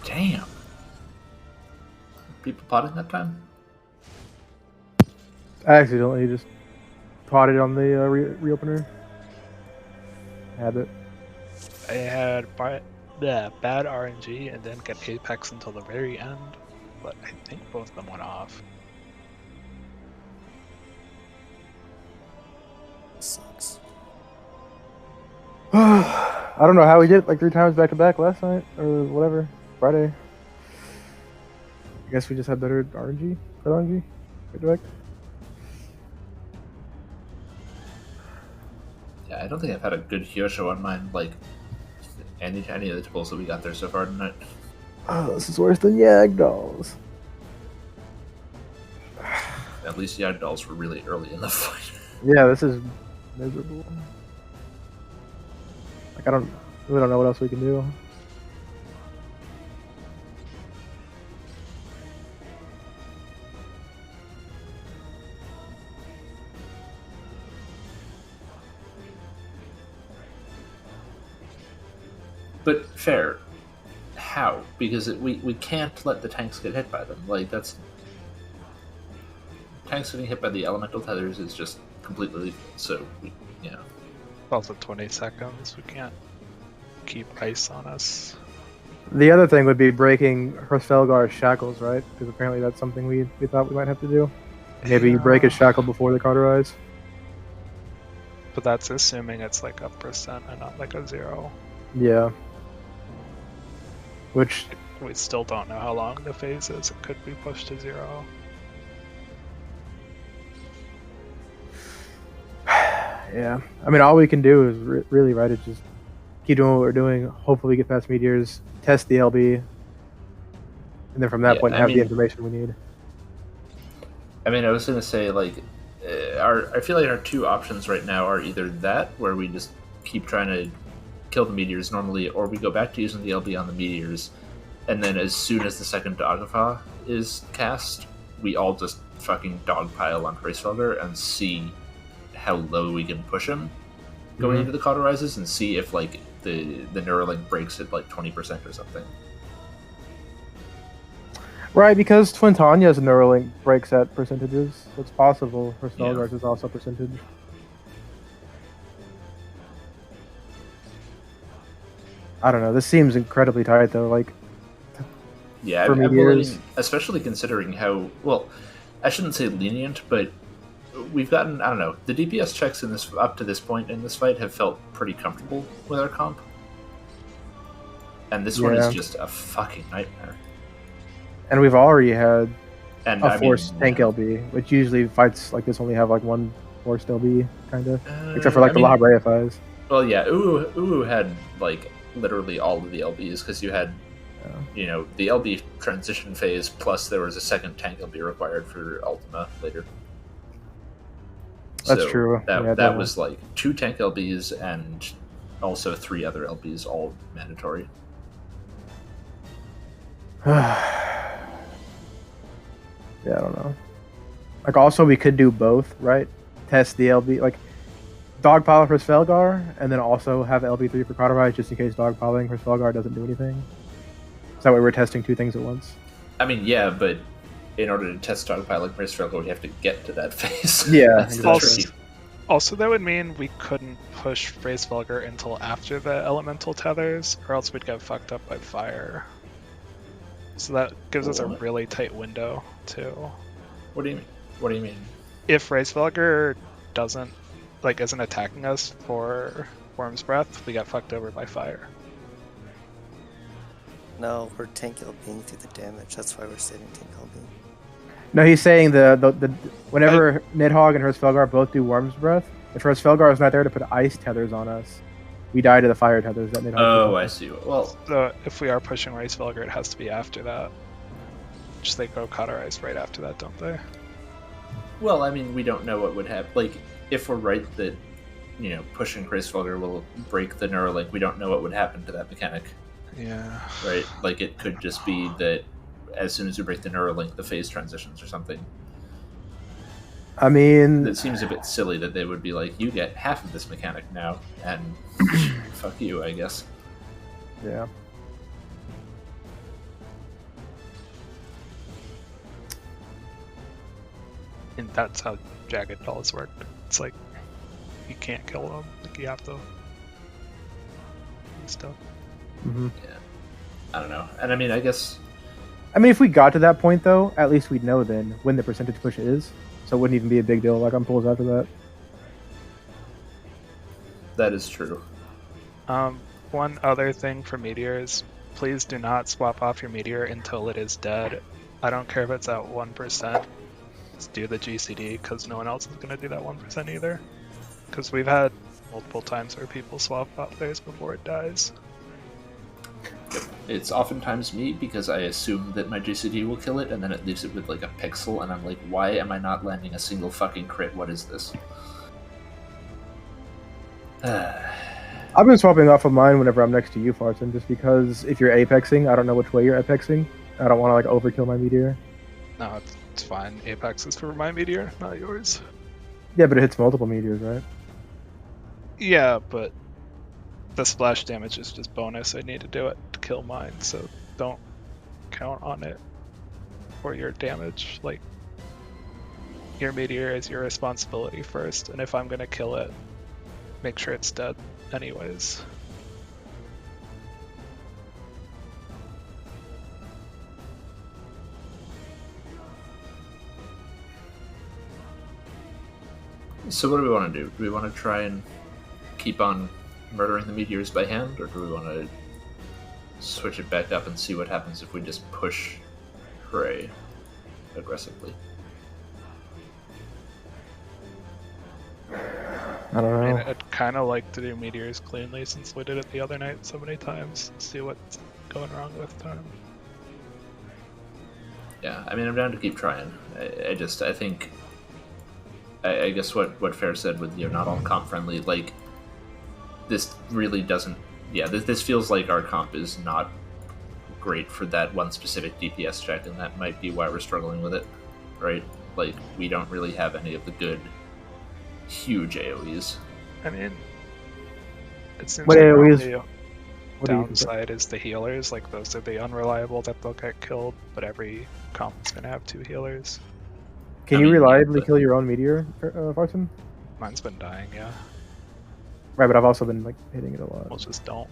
Damn. People potted that time? I accidentally just potted on the reopener. Habit. I had bad RNG and then get Apex until the very end, but I think both of them went off. Sucks. I don't know how we did it like 3 times back to back last night or whatever. Friday. I guess we just had better RNG. Good RNG. Good direct. Yeah, I don't think I've had a good Hyosho on mine, like any of the tools that we got there so far tonight. Oh, this is worse than Yagdolls. At least Yagdolls were really early in the fight. Yeah, this is miserable. Like, I really don't know what else we can do. But fair. How? Because we can't let the tanks get hit by them. Like, that's... Tanks getting hit by the elemental tethers is just completely lethal. So, you know. Also 20 seconds, we can't keep ice on us. The other thing would be breaking Hrothfelgar's shackles, right? Because apparently that's something we thought we might have to do. Maybe you break his shackle before the cauterize. But that's assuming it's like a percent and not like a 0. Yeah. Which... We still don't know how long the phase is. It could be pushed to 0. Yeah. I mean, all we can do is really, right, is just keep doing what we're doing, hopefully get past meteors, test the LB, and then from that point have the information we need. I mean, I was going to say, like, I feel like our 2 options right now are either that, where we just keep trying to kill the meteors normally, or we go back to using the LB on the meteors, and then as soon as the second Dogfa is cast, we all just fucking dogpile on Hraesvelgr and see how low we can push him going into the cauterizes, and see if, like, the Neuralink breaks at, like, 20% or something. Right, because Twin Tanya's Neuralink breaks at percentages. So it's possible Hrothfelgar's is also percentage. I don't know. This seems incredibly tight, though. Like, yeah, for meteors, especially considering how well. I shouldn't say lenient, but we've gotten. I don't know. The DPS checks in this up to this point in this fight have felt pretty comfortable with our comp, and this one is just a fucking nightmare. And we've already had a forced tank LB, which usually fights like this only have like one forced LB, kind of, except for like the La Brea fights. Well, yeah, Uwu had like literally all of the LBs because you had, you know, the LB transition phase plus there was a second tank LB required for Ultima later. That's true. That was like 2 tank LBs and also 3 other LBs, all mandatory. Yeah, I don't know. Like, also, we could do both, right? Test the LB, like, dogpile Hrothfelgar, and then also have LB3 for Cauterize, just in case dogpiling Hrothfelgar doesn't do anything. So that way we're testing 2 things at once. I mean, yeah, but in order to test dogpiling Hrothfelgar, we have to get to that phase. Yeah. Also, that would mean we couldn't push Hrothfelgar until after the elemental tethers, or else we'd get fucked up by fire. So that gives us a really tight window, too. What do you mean? What do you mean? If Hrothfelgar isn't attacking us for Worm's Breath, we got fucked over by fire. No, we're tank LBing through the damage. That's why we're saving tank LB. No, he's saying the whenever Nidhogg and Hurstfelgar both do Worm's Breath, if Hurstfelgar is not there to put ice tethers on us, we die to the fire tethers that Nidhogg. Oh, I see. Well, So if we are pushing Hurstfelgar, it has to be after that. Just they go cauterize right after that, don't they? well, I mean, we don't know what would happen. Like, if we're right that, pushing Hurstfelgar will break the Neuralink, we don't know what would happen to that mechanic. Yeah. Right? Like, it could just be that as soon as you break the Neuralink, the phase transitions or something. I mean, It seems a bit silly that they would be like, you get half of this mechanic now, and fuck you, I guess. yeah. And that's how Jagged Dolls work. It's like, you can't kill them. Like, you have to... and stuff. hmm I don't know. And I mean, I guess... I mean, if we got to that point, though, at least we'd know then when the percentage push is. So it wouldn't even be a big deal like on pulls after that. that is true. One other thing for meteors, please do not swap off your meteor until it is dead. I don't care if it's at 1%. Just do the GCD, because no one else is going to do that 1% either. Because we've had multiple times where people swap off theirs before it dies. Yep. It's oftentimes me, because I assume that my GCD will kill it, and then it leaves it with like a pixel, and I'm like, why am I not landing a single fucking crit? What is this? I've been swapping off of mine whenever I'm next to you, Farson, just because if you're apexing, I don't know which way you're apexing. I don't want to like overkill my meteor. No, it's fine. Apex is for my meteor, not yours. Yeah, but it hits multiple meteors, right? Yeah, but the splash damage is just bonus. I need to do it to kill mine, so don't count on it for your damage. Like, your meteor is your responsibility first, and if I'm gonna kill it, make sure it's dead anyways. So what do we want to do? Do we want to try and keep on murdering the meteors by hand, or do we want to switch it back up and see what happens if we just push Hooray aggressively? I don't I mean, know. I'd kind of like to do meteors cleanly since we did it the other night so many times. See what's going wrong with time. Yeah, I mean, I'm down to keep trying. I think, I guess what Fair said with, not all comp friendly, like, this really doesn't, this feels like our comp is not great for that one specific DPS check, and that might be why we're struggling with it, right? Like, we don't really have any of the good, huge AoEs. I mean, it seems What like AoEs? the What do you think? downside is the healers. Like, those are the unreliable that they'll get killed, but every comp is going to have 2 healers. Can I you mean, reliably but- kill your own meteor, Farson? Mine's been dying, yeah. Right, but I've also been like hitting it a lot. We'll just don't.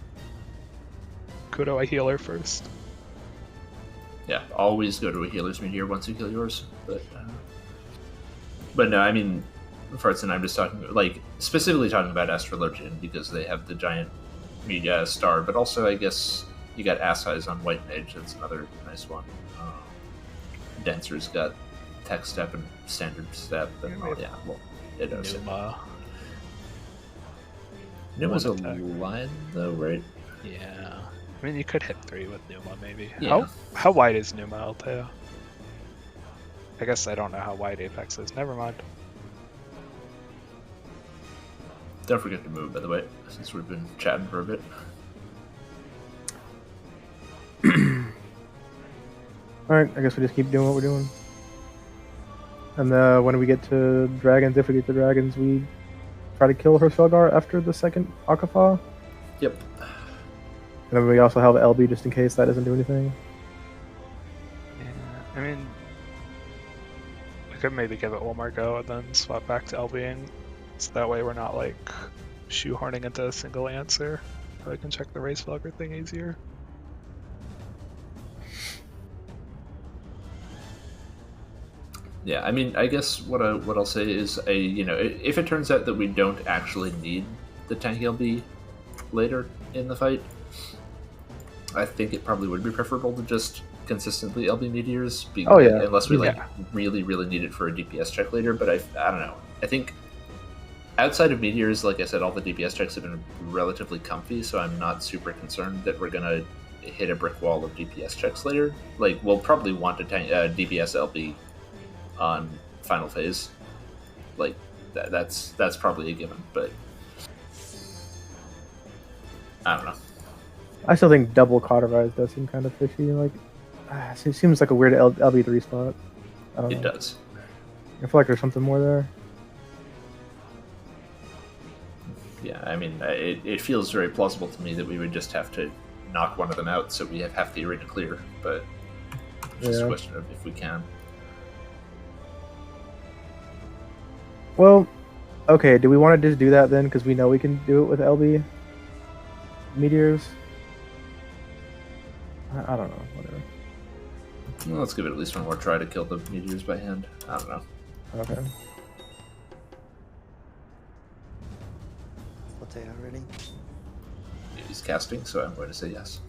Go to a healer first. Yeah, always go to a healer's meteor once you kill yours. But no, I mean, Farts and I'm just talking, like, specifically talking about Astrologian because they have the giant media star, but also I guess you got Ass Eyes on White Mage. That's another nice one. Denser's got Tech Step and Standard Step, and it does. Numa. Numa's a One attack. line though, right? Yeah. I mean, you could hit 3 with Numa, maybe. Yeah. How wide is Numa, Alteo? I guess I don't know how wide Apex is. Never mind. Don't forget to move, by the way, since we've been chatting for a bit. Alright, I guess we just keep doing what we're doing. And when we get to dragons, if we get to dragons, we try to kill Hurstfelgar after the second Akafa. Yep. And then we also have LB just in case that doesn't do anything. Yeah, I mean, we could maybe give it one more go and then swap back to LBing. So that way we're not, like, shoehorning into a single answer. So I can check the race Felger thing easier. Yeah, I mean, I guess what I'll say is, if it turns out that we don't actually need the tank LB, later in the fight, I think it probably would be preferable to just consistently LB meteors. Oh, yeah. Unless we Yeah. really need it for a DPS check later. But I don't know. I think outside of meteors, like I said, all the DPS checks have been relatively comfy, so I'm not super concerned that we're gonna hit a brick wall of DPS checks later. Like we'll probably want a DPS LB on final phase. Like that's probably a given, but I don't know. I still think double cauterize does seem kind of fishy. Like, it seems like a weird LB3 spot. I don't know. It does. I feel like there's something more there. Yeah, I mean, it feels very plausible to me that we would just have to knock one of them out so we have half the arena clear, but it's just a question of if we can. Well, okay, do we want to just do that then? Because we know we can do it with LB meteors? I don't know, whatever. Well, let's give it at least one more try to kill the meteors by hand. I don't know. Okay. What they already? He's casting, so I'm going to say yes.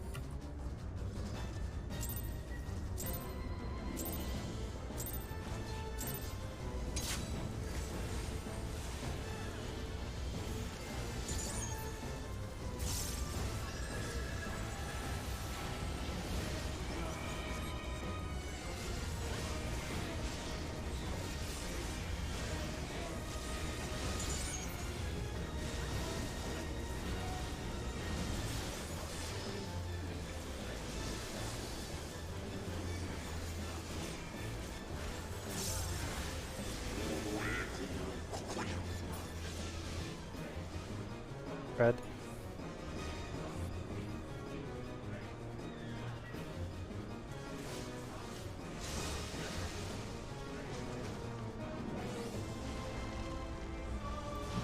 Red.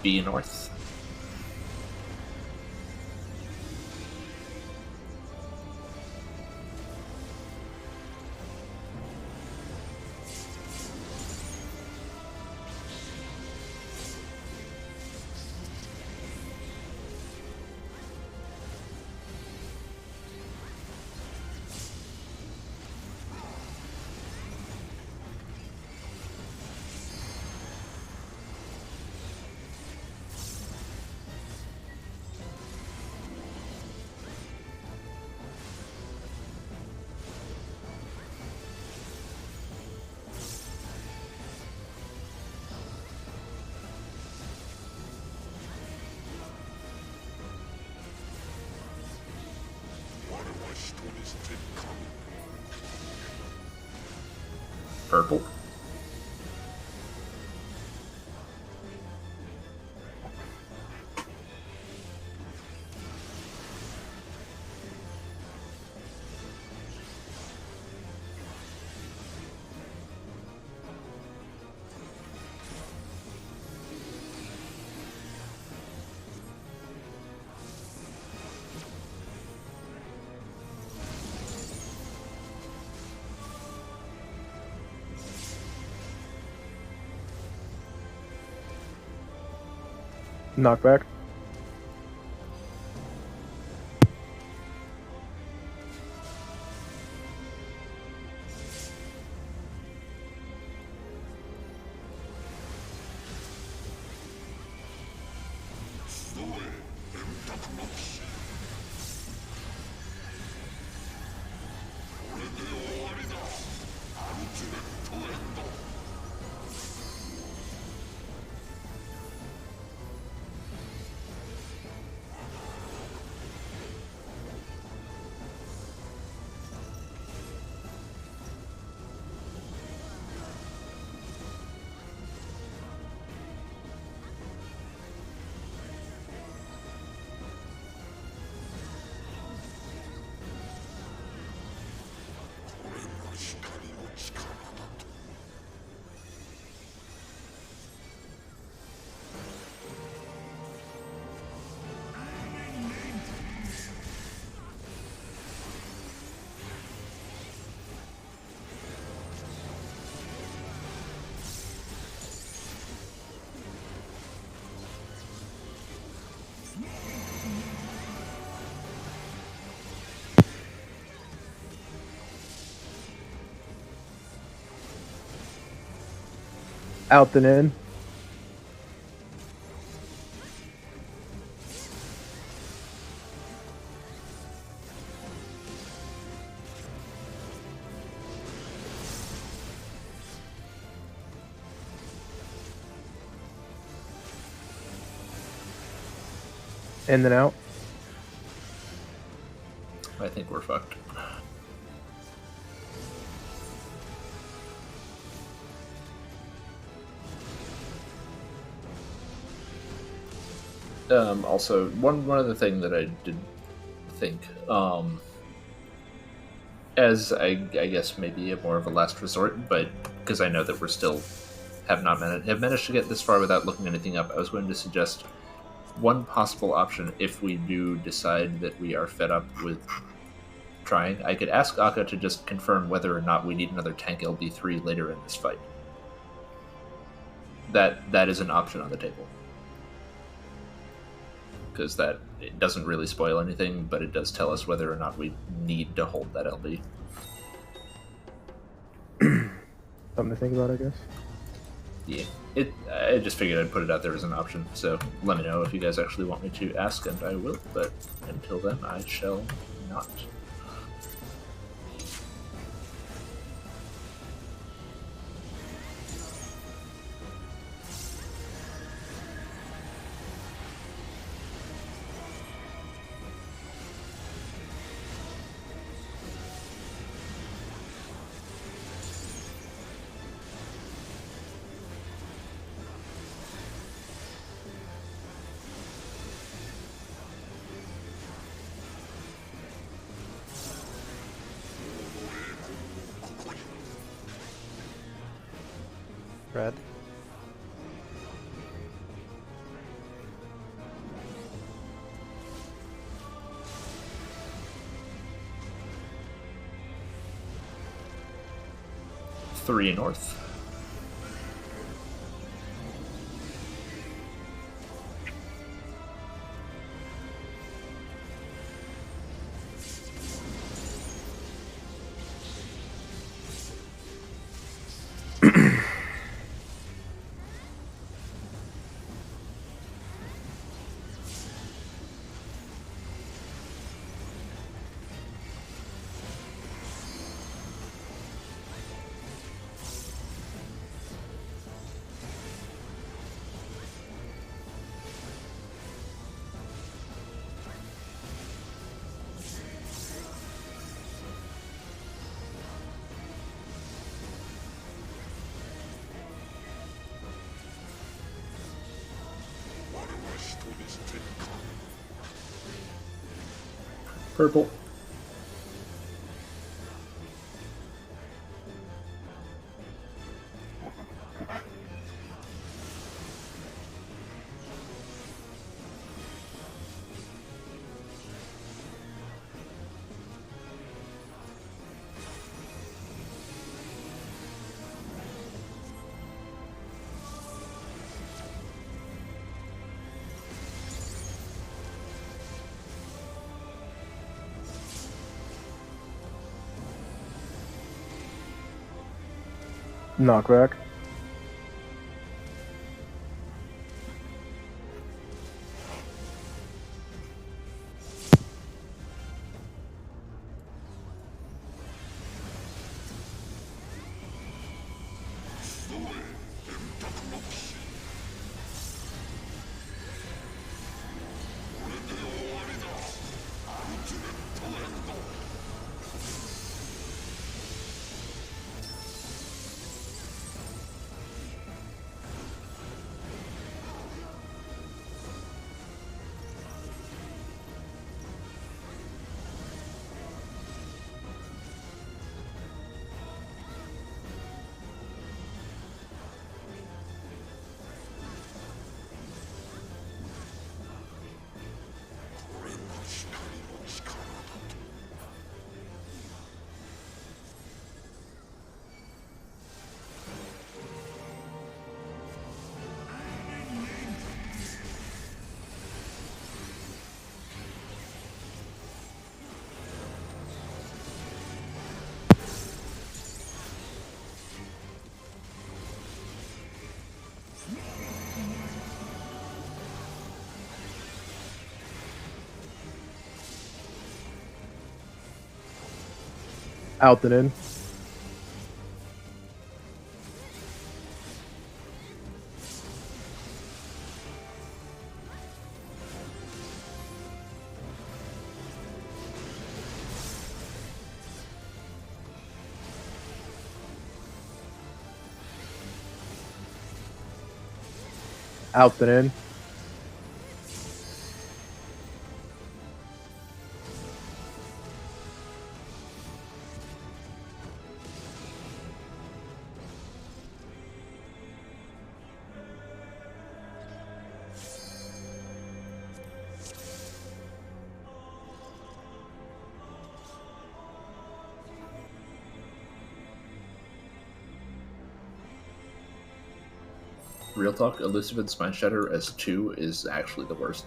B north. Purple. Knockback. Out then in. In then out. I think we're fucked. Also, one other thing that I did think, as I guess maybe a more of a last resort, but because I know that we're still have managed to get this far without looking anything up, I was going to suggest one possible option if we do decide that we are fed up with trying. I could ask Akka to just confirm whether or not we need another tank LB3 later in this fight. That is an option on the table. Because that it doesn't really spoil anything, but it does tell us whether or not we need to hold that LB. Something to think about, I guess. Yeah, I just figured I'd put it out there as an option, so let me know if you guys actually want me to ask, and I will, but until then, I shall not. Red. Three north. Purple. Knockback. Out and in. Out and in. Real talk, Elusive and Spine Shatter as 2 is actually the worst.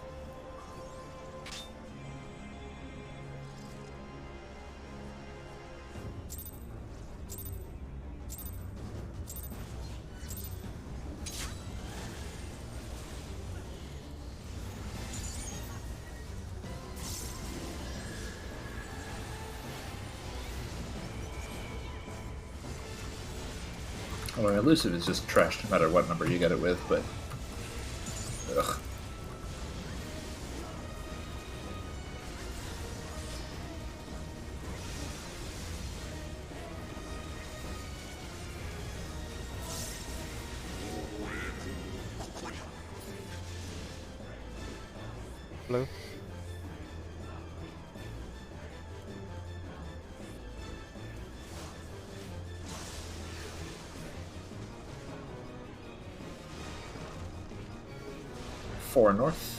Well, Elusive is just trash no matter what number you get it with, but... Ugh. Blue. Four north.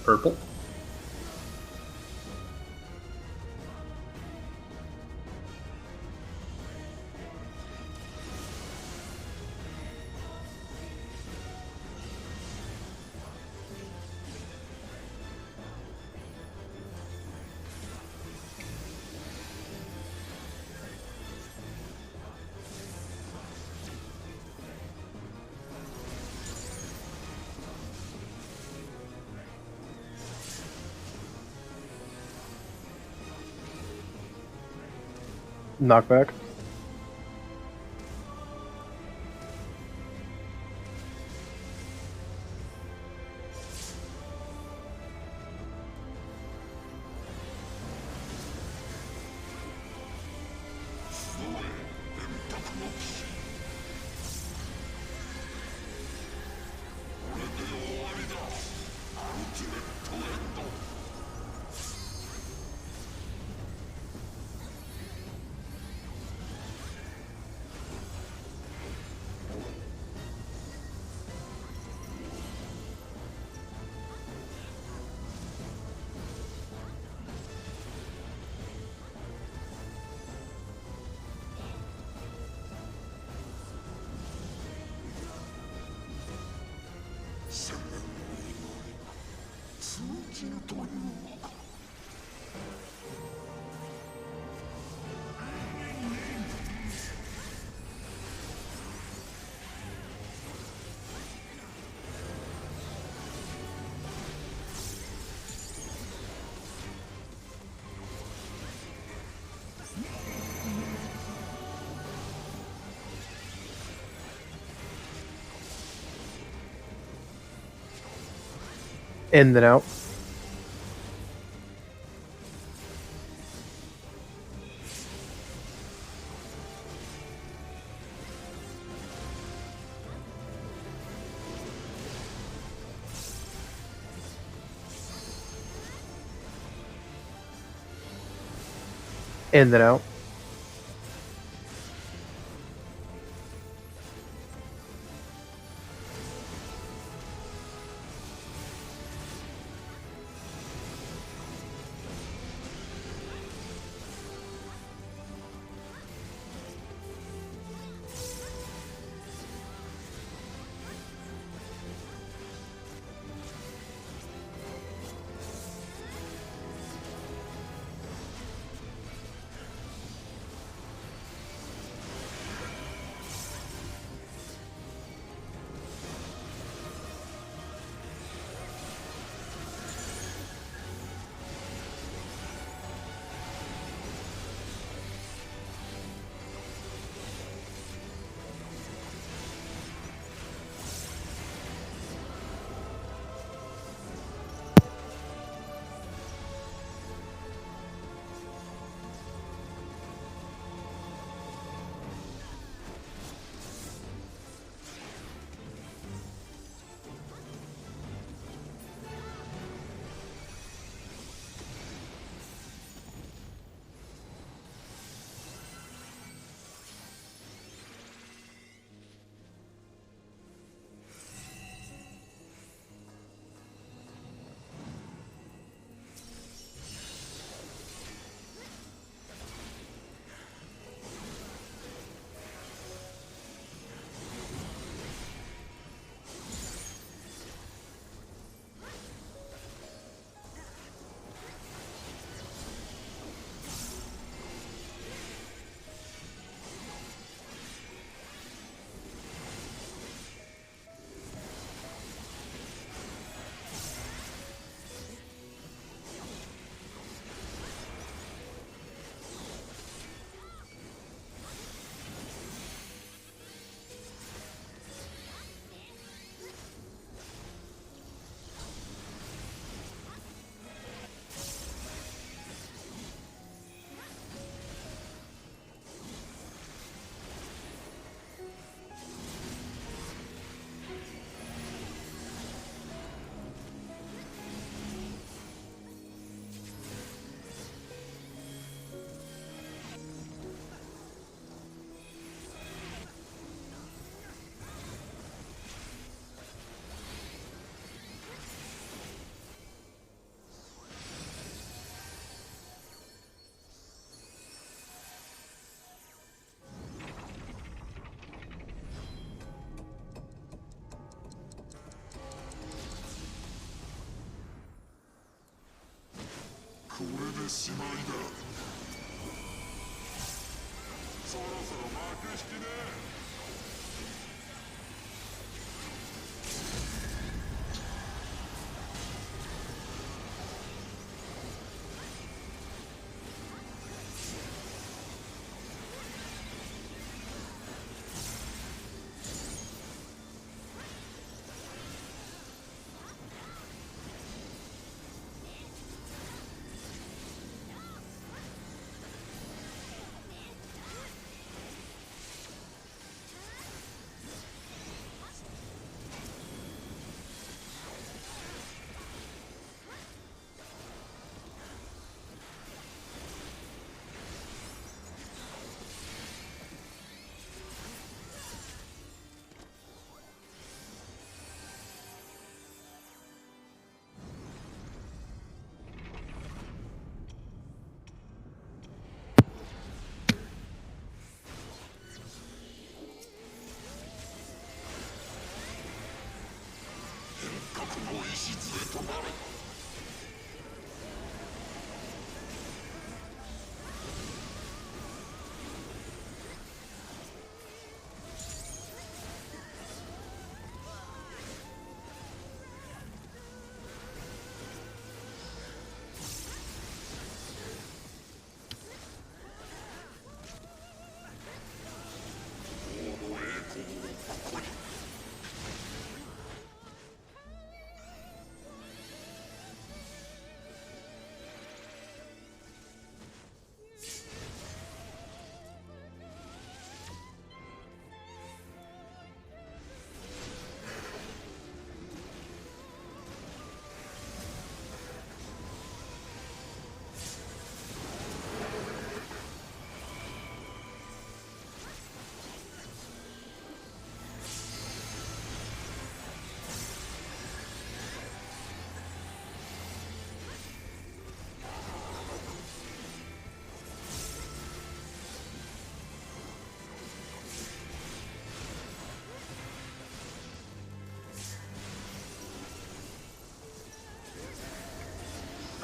Purple. Knockback. In then out. In then out.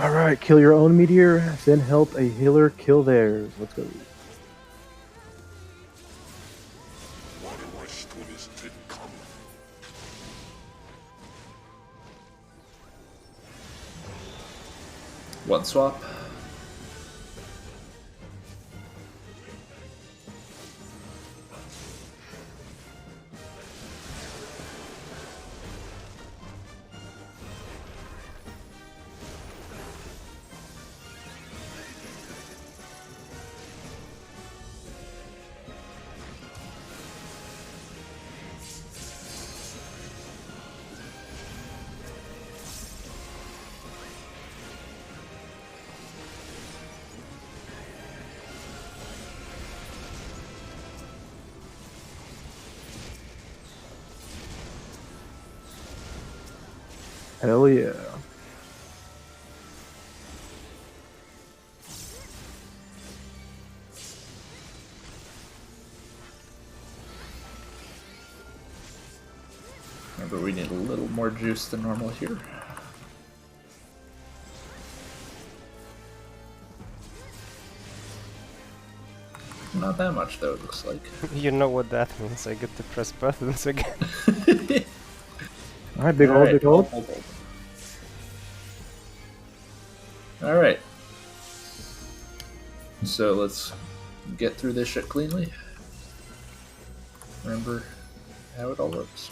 Alright, kill your own meteor, then help a healer kill theirs. Let's go. One swap. Hell yeah. Remember, we need a little more juice than normal here. Not that much, though, it looks like. You know what that means. I get to press buttons again. Alright, big hold, big hold. Alright. So let's get through this shit cleanly. Remember how it all works.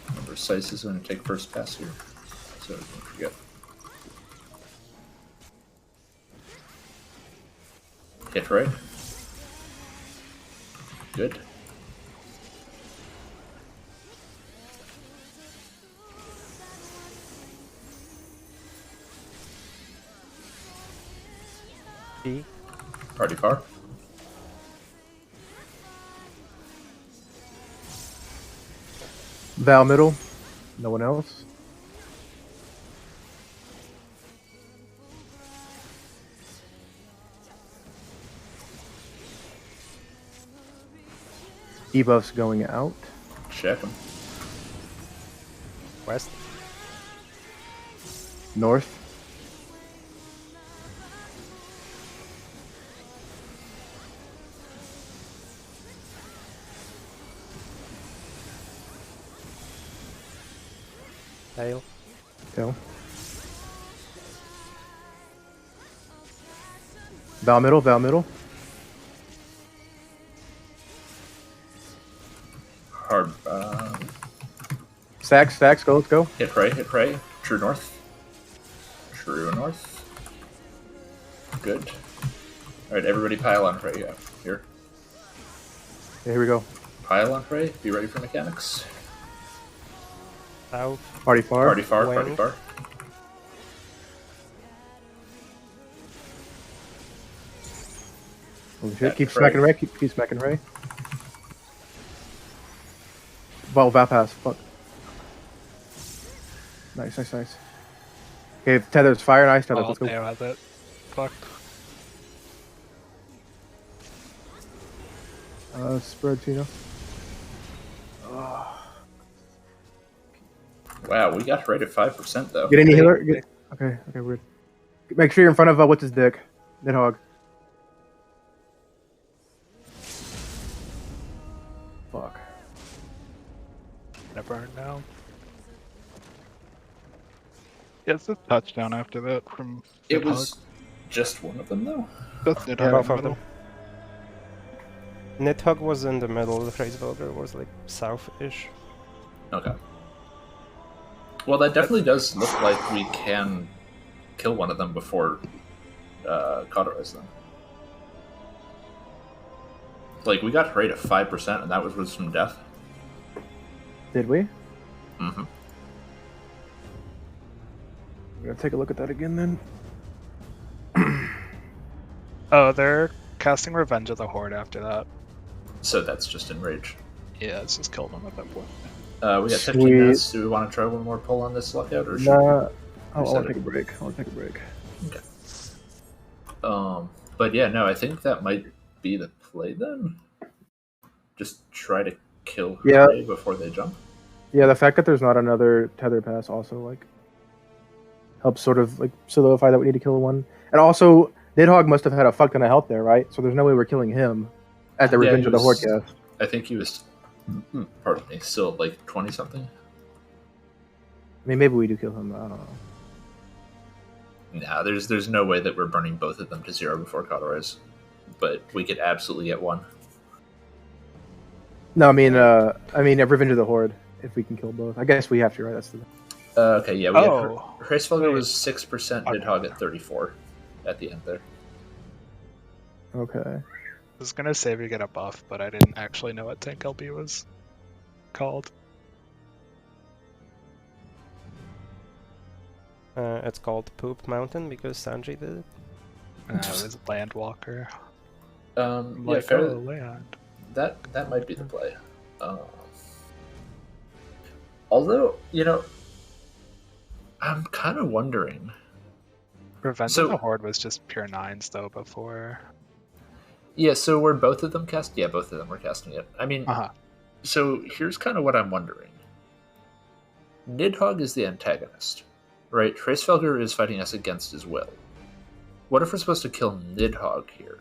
Remember, Sice is going to take first pass here, so don't forget. Hit right. Good. E. Party far. Val middle. No one else. Debuff's going out. Check him. West. North. Tail. Tail. Val middle, Val middle. Hard. Stacks, stacks, go, let's go. Hit right, hit right. True north. True north. Good. Alright, everybody pile on right. Yeah, here. Okay, here we go. Pile on right. Be ready for mechanics. South. Party far. Party far, party Wing. far. Holy shit. Back Keep to smacking Ray. Ray, keep smacking Ray. Val pass, fuck. Nice, nice, nice. Okay, Tethers, fire, nice, Tethers, Oh, let's go. damn, has it. Fucked. Spread, Tino. Wow, we got right at 5% though. Get any healer? Get... Okay, okay, weird. Make sure you're in front of, what's his dick? Nidhogg. Fuck. Gonna burn now. Yeah, it's a touchdown after that from It Nidhogg. was just one of them though. That's Nidhogg Yeah, in both the of them. middle. Nidhogg was in the middle, the Hraesvelgr was like south-ish. Okay. Well, that definitely does look like we can kill one of them before cauterize them. Like, we got right at 5%, and that was with some death. Did we? Mm-hmm. We're gonna take a look at that again then. Oh, they're casting Revenge of the Horde after that. So that's just Enrage. Yeah, it's just killed him at that point. We got 15 Sweet. minutes. Do we want to try one more pull on this lockout, or should Nah, I reset want to it? take a break. I want to take a break. But yeah, no, I think that might be the play then. Just try to kill Yeah. Hooray before they jump. Yeah, the fact that there's not another tether pass also like helps sort of like solidify that we need to kill one. And also, Nidhogg must have had a fuck ton of health there, right? So there's no way we're killing him at the Yeah, Revenge he of the Horde was- cast. I think he was, pardon me, still at like 20 something. I mean, maybe we do kill him. I don't know. Nah, there's no way that we're burning both of them to 0 before Cauterize. But we could absolutely get one. No, I mean, Revenge of the Horde. If we can kill both, I guess we have to, right? That's the. Okay, yeah, we Oh. had Hraesvelgr Wait. was 6%, Okay. Nidhogg at 34 at the end there. Okay. I was gonna say we get a buff, but I didn't actually know what tank LB was called. It's called Poop Mountain because Sanji did it. It was Landwalker. Yeah, Like, fair. oh, land. That might be the play. Although, I'm kind of wondering. Revenge So- of the Horde was just pure 9s though before. Yeah, so were both of them cast? Yeah, both of them were casting it. I mean, Uh-huh. so here's kind of what I'm wondering. Nidhogg is the antagonist, right? Hraesvelgr is fighting us against his will. What if we're supposed to kill Nidhogg here?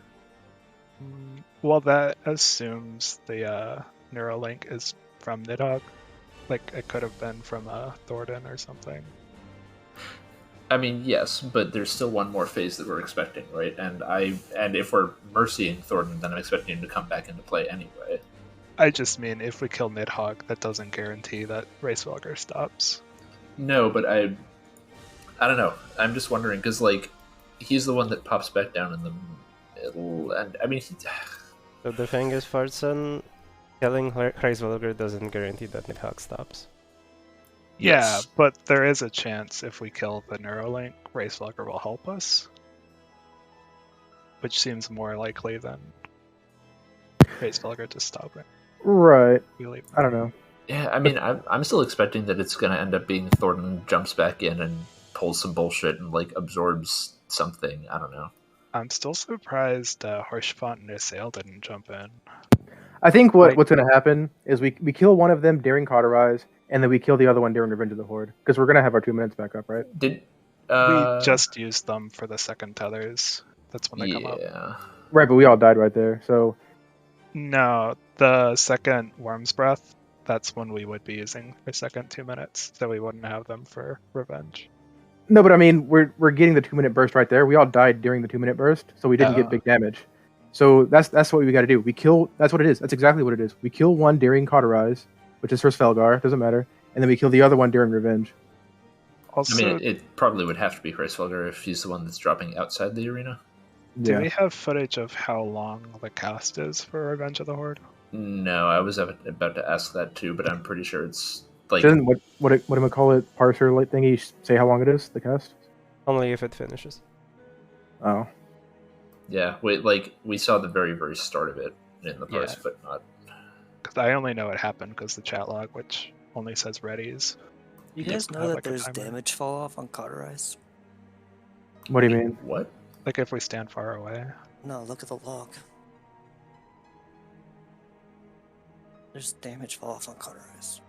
Well, that assumes the Neuralink is from Nidhogg. Like, it could have been from Thornton or something. I mean, yes, but there's still one more phase that we're expecting, right? And if we're mercying Thornton, then I'm expecting him to come back into play anyway. I just mean, if we kill Nidhogg, that doesn't guarantee that Hraesvelgr stops. No, but I don't know. I'm just wondering because like he's the one that pops back down in the middle, and I mean, So the thing is, Farson, killing Hraesvelgr doesn't guarantee that Nidhogg stops. Yeah, Yes. but there is a chance if we kill the Neuralink, Hraesvelgr will help us. Which seems more likely than Hraesvelgr just stopping. Right. Really. I don't know. yeah, I mean, I'm still expecting that it's going to end up being Thornton jumps back in and pulls some bullshit and like absorbs something. I don't know. I'm still surprised Harshfont and Isail didn't jump in. I think Like- what's going to happen is we kill one of them during Cauterize, and then we kill the other one during Revenge of the Horde, because we're going to have our 2 minutes back up, right? Did We just used them for the second tethers. That's when they come up. yeah. Right, but we all died right there. So No, the second Worm's Breath, that's when we would be using the second 2 minutes, so we wouldn't have them for Revenge. no, but I mean, we're getting the 2 minute burst right there. We all died during the 2 minute burst, so we didn't Oh. get big damage. So that's what we got to do. We kill. That's what it is. That's exactly what it is. We kill one during Cauterize, which is for Svelgar. Doesn't matter. And then we kill the other one during Revenge. I Also, mean, it probably would have to be Hraesvelgr if he's the one that's dropping outside the arena. do Yeah. we have footage of how long the cast is for Revenge of the Horde? No, I was about to ask that too, but I'm pretty sure it's like Doesn't what do we call it? Parser like thingy say how long it is? The cast. Only if it finishes. Oh. yeah. Wait, like we saw the very very start of it in the parse, Yeah. but not. Because I only know it happened because the chat log, which only says readies. You Yep, guys I know have, that like, a there's timer. damage fall off on Cauterize? What do you mean? What? Like if we stand far away. No, look at the log. There's damage fall off on Cauterize.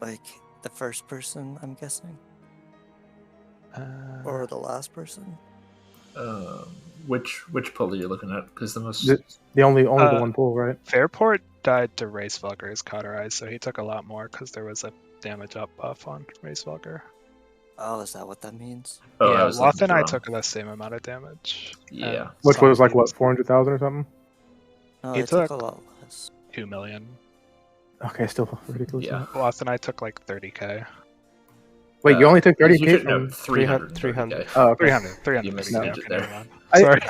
Like the first person, I'm guessing, or the last person. Which pull are you looking at? Because the most The only the Uh, one pull, right? Fairport died to Hraesvelgr's Cauterize, so he took a lot more because there was a damage up buff on Hraesvelgr. Oh, is that what that means? oh, I Yeah, was looking Loth and I wrong. took the same amount of damage. Yeah. Which was like Somebody what 400,000 or something. No, He it took a took- lot less. 2 million. Okay, still ridiculous. Yeah. Loth and I took like 30k. Wait, you only took You 30k should know from. 300. 300. Oh, okay. 300. You 330. misnamed Okay, it there. never mind. I- Sorry.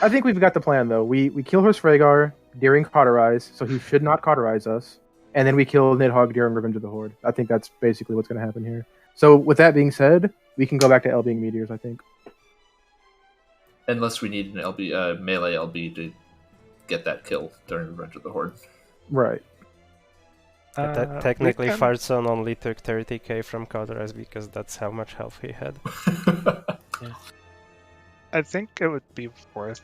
I think we've got the plan though. We kill Hraesvelgr during Cauterize, so he should not Cauterize us, and then we kill Nidhogg during Revenge of the Horde. I think that's basically what's going to happen here. So with that being said, we can go back to L being meteors. I think. Unless we need an melee LB to get that kill during Revenge of the Horde. Right. Technically, we can- Fartzone only took 30k from Cauterize because that's how much health he had. I think it would be worth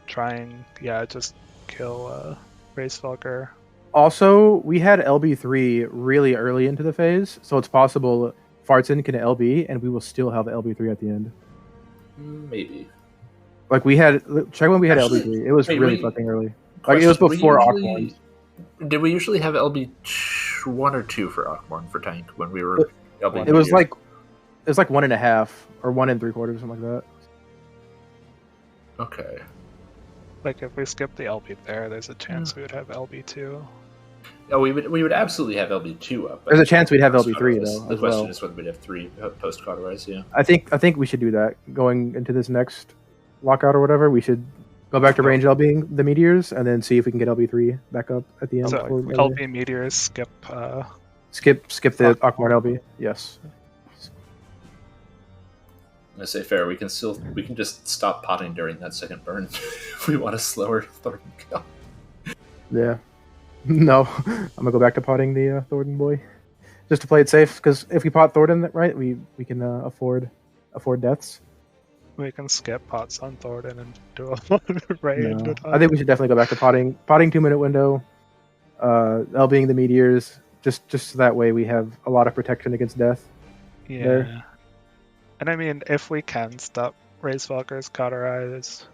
trying. Yeah, just kill Racevalker. Also, we had LB3 really early into the phase, so it's possible Fartzen can LB, and we will still have LB3 at the end. Maybe. Like we had, check when we had Actually, LB3. It was wait, really we- fucking early. Like it was before Aquamarine. Did we usually have LB 1 or 2 for Aquamarine for tank when we were LB? It was like 1.5 or 1 3/4, something like that. Okay. Like if we skip the LB there, there's a chance we would have LB2. Oh, we would absolutely have LB2 up. There's a chance we'd have Post LB3 Cauterize. though. The As question well. is whether we'd have 3 post Cauterize. Yeah. I think we should do that going into this next lockout or whatever. We should go back to range LBing the meteors and then see if we can get LB3 back up at the end. So before LB meteors skip. skip the Aquamarine LB. Yes. I say fair. We can just stop potting during that second burn if we want a slower Thornton kill. Yeah. No, I'm gonna go back to potting the Thornton boy, just to play it safe. Because if we pot Thornton right, we can afford deaths. We can skip pots on Thornton and do a raid. No. I think we should definitely go back to potting 2-minute window, LBing the meteors, just so that way we have a lot of protection against death. Yeah. there. And I mean, if we can stop Racevalker's Cauterize,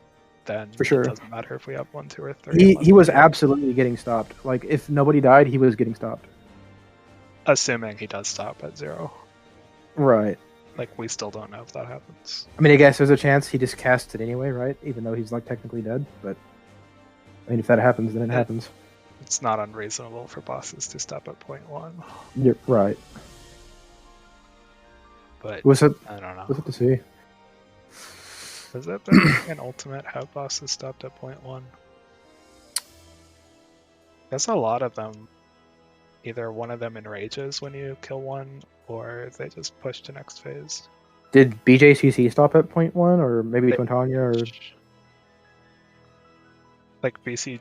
then For sure. it doesn't matter if we have 1, 2, or 3. He was absolutely getting stopped. Like if nobody died, he was getting stopped. Assuming he does stop at 0. Right. Like, we still don't know if that happens. I mean, I guess there's a chance he just casts it anyway, right? Even though he's like technically dead. But I mean, if that happens, then it happens. It's not unreasonable for bosses to stop at 0.1. You're right. But What's it? I don't know. What's it to see? Has that been an ultimate have bosses stopped at 0.1? Guess a lot of them, either one of them enrages when you kill one, or they just push to next phase. Did BJCC stop at 0.1, or maybe They- Quintania, or Like BC,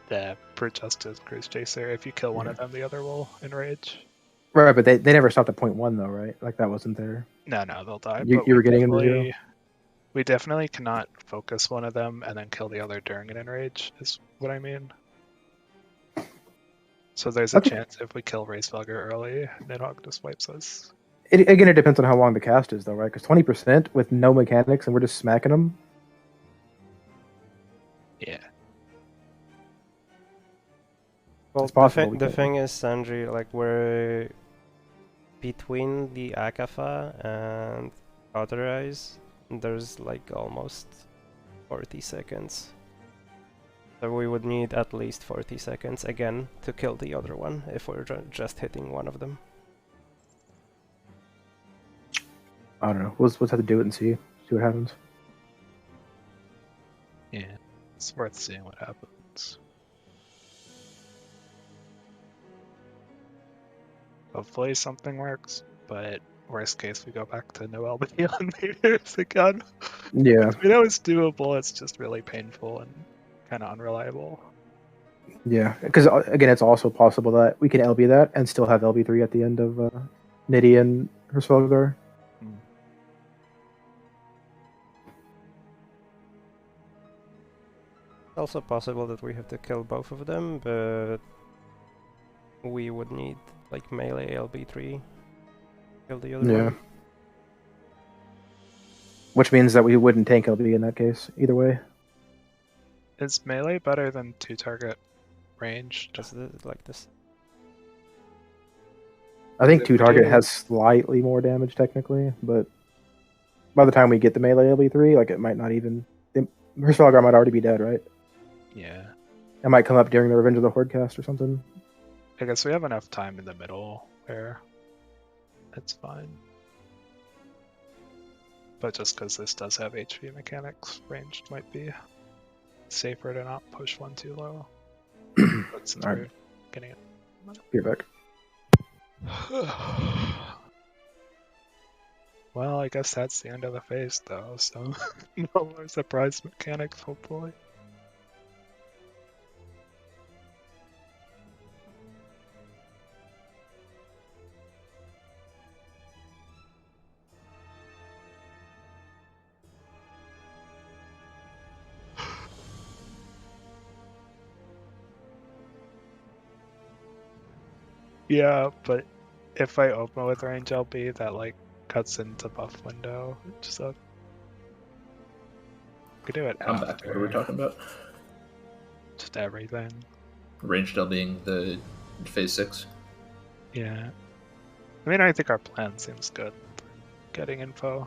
the Brute Justice Cruise Chaser, if you kill one of them, the other will enrage. right? But they never stopped at 0.1 though, right? Like that wasn't there. No, they'll die. You- but you we were getting them to definitely- zero? We definitely cannot focus one of them and then kill the other during an enrage, is what I mean. So there's a Okay. chance if we kill Racevalker early, Nidhogg just wipes us. Again, it depends on how long the cast is, though, right? Because 20% with no mechanics and we're just smacking them. Yeah. Well, It's possible we the could. thing is, Sanji, like we're between the Akafa and Cauterize, there's like almost 40 seconds. So we would need at least 40 seconds again to kill the other one if we're just hitting one of them. I don't know. We'll have to do it and see what happens. Yeah. It's worth seeing what happens. Hopefully something works, but worst case we go back to no LB on meters again. Yeah, We know it's doable, it's just really painful and kind of unreliable. yeah. Because again, it's also possible that we can LB that and still have LB3 at the end of Niddy and Hrsvelgar. It's also possible that we have to kill both of them, but we would need like melee LB3 kill the other Yeah. one. Which means that we wouldn't tank LB in that case, either way. Is melee better than 2-target ranged? That's like this. I think If 2-target we- has slightly more damage technically, but by the time we get the melee LB3, like it might not even. Hrsvelgar might already be dead, right? Yeah. It might come up during the Revenge of the Horde cast or something. I guess we have enough time in the middle where it's fine. But just because this does have HP mechanics, ranged might be safer to not push one too low. But since Alright. we're getting it. Be right back. Well, I guess that's the end of the phase, though, so no more surprise mechanics, hopefully. Yeah, but if I open with range LB, that like cuts into buff window. So could do it I'm after. back. What are we talking about? Just everything. Ranged L being the phase 6. Yeah. I mean, I think our plan seems good. Getting info.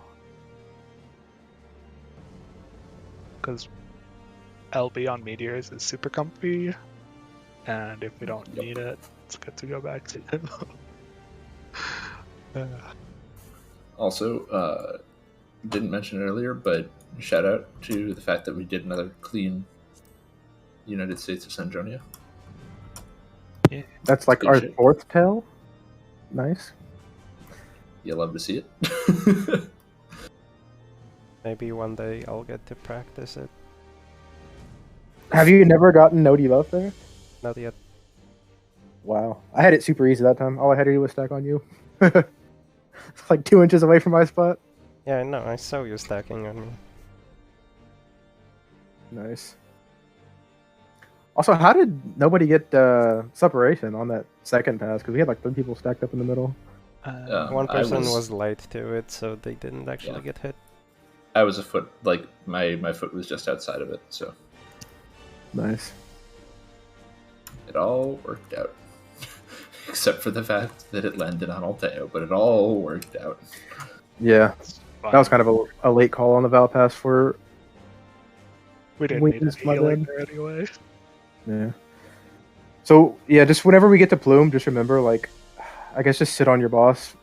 Because LB on meteors is super comfy, and if we don't need it, it's good to go back to it. Also, didn't mention it earlier, but shout out to the fact that we did another clean United States of Sanjonia. Yeah. That's like Good our shit. 4th tell. Nice. You love to see it. Maybe one day I'll get to practice it. Have you never gotten no debuff there? Not yet. Wow. I had it super easy that time. All I had to do was stack on you. It's like 2 inches away from my spot. Yeah, I know. I saw you stacking on me. Nice. Also, how did nobody get separation on that second pass? Because we had like 3 people stacked up in the middle. One I person was late to it, so they didn't actually Yeah. get hit. I was a foot, like, my foot was just outside of it, so Nice. it all worked out. Except for the fact that it landed on Alteo, but it all worked out. Yeah, that was kind of a late call on the Val Pass for. We didn't need Weakness, any my healing bad. there anyway. Yeah. So yeah, just whenever we get to Plume, just remember, like, I guess just sit on your boss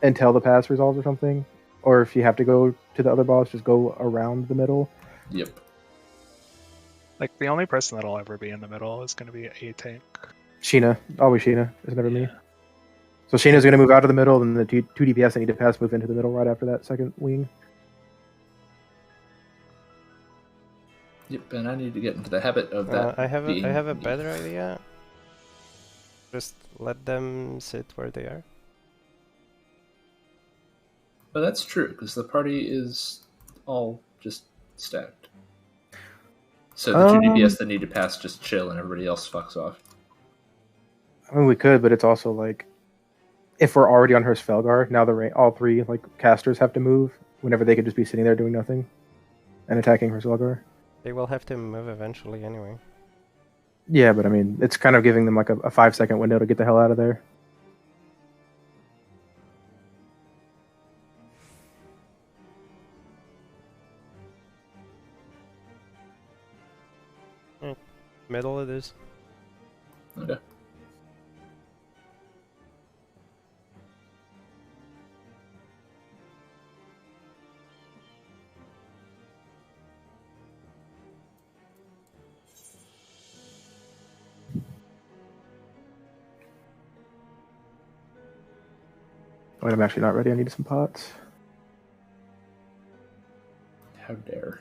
until the pass resolves or something. Or if you have to go to the other boss, just go around the middle. Yep. Like, the only person that'll ever be in the middle is going to be a tank. Sheena, always Sheena. It's never me. Yeah. So Sheena's going to move out of the middle, then the two DPS that need to pass move into the middle right after that second wing. Yep, and I need to get into the habit of that. I have being a me. better idea. Just let them sit where they are. But that's true, because the party is all just stacked. So the 2 DPS that need to pass just chill and everybody else fucks off. I mean, we could, but it's also like, if we're already on her Svelgar, now all 3 like casters have to move whenever they could just be sitting there doing nothing and attacking her Svelgar. They will have to move eventually anyway. Yeah, but I mean, it's kind of giving them like a 5-second window to get the hell out of there. Middle it is. Okay. Wait, I'm actually not ready. I need some pots. How dare.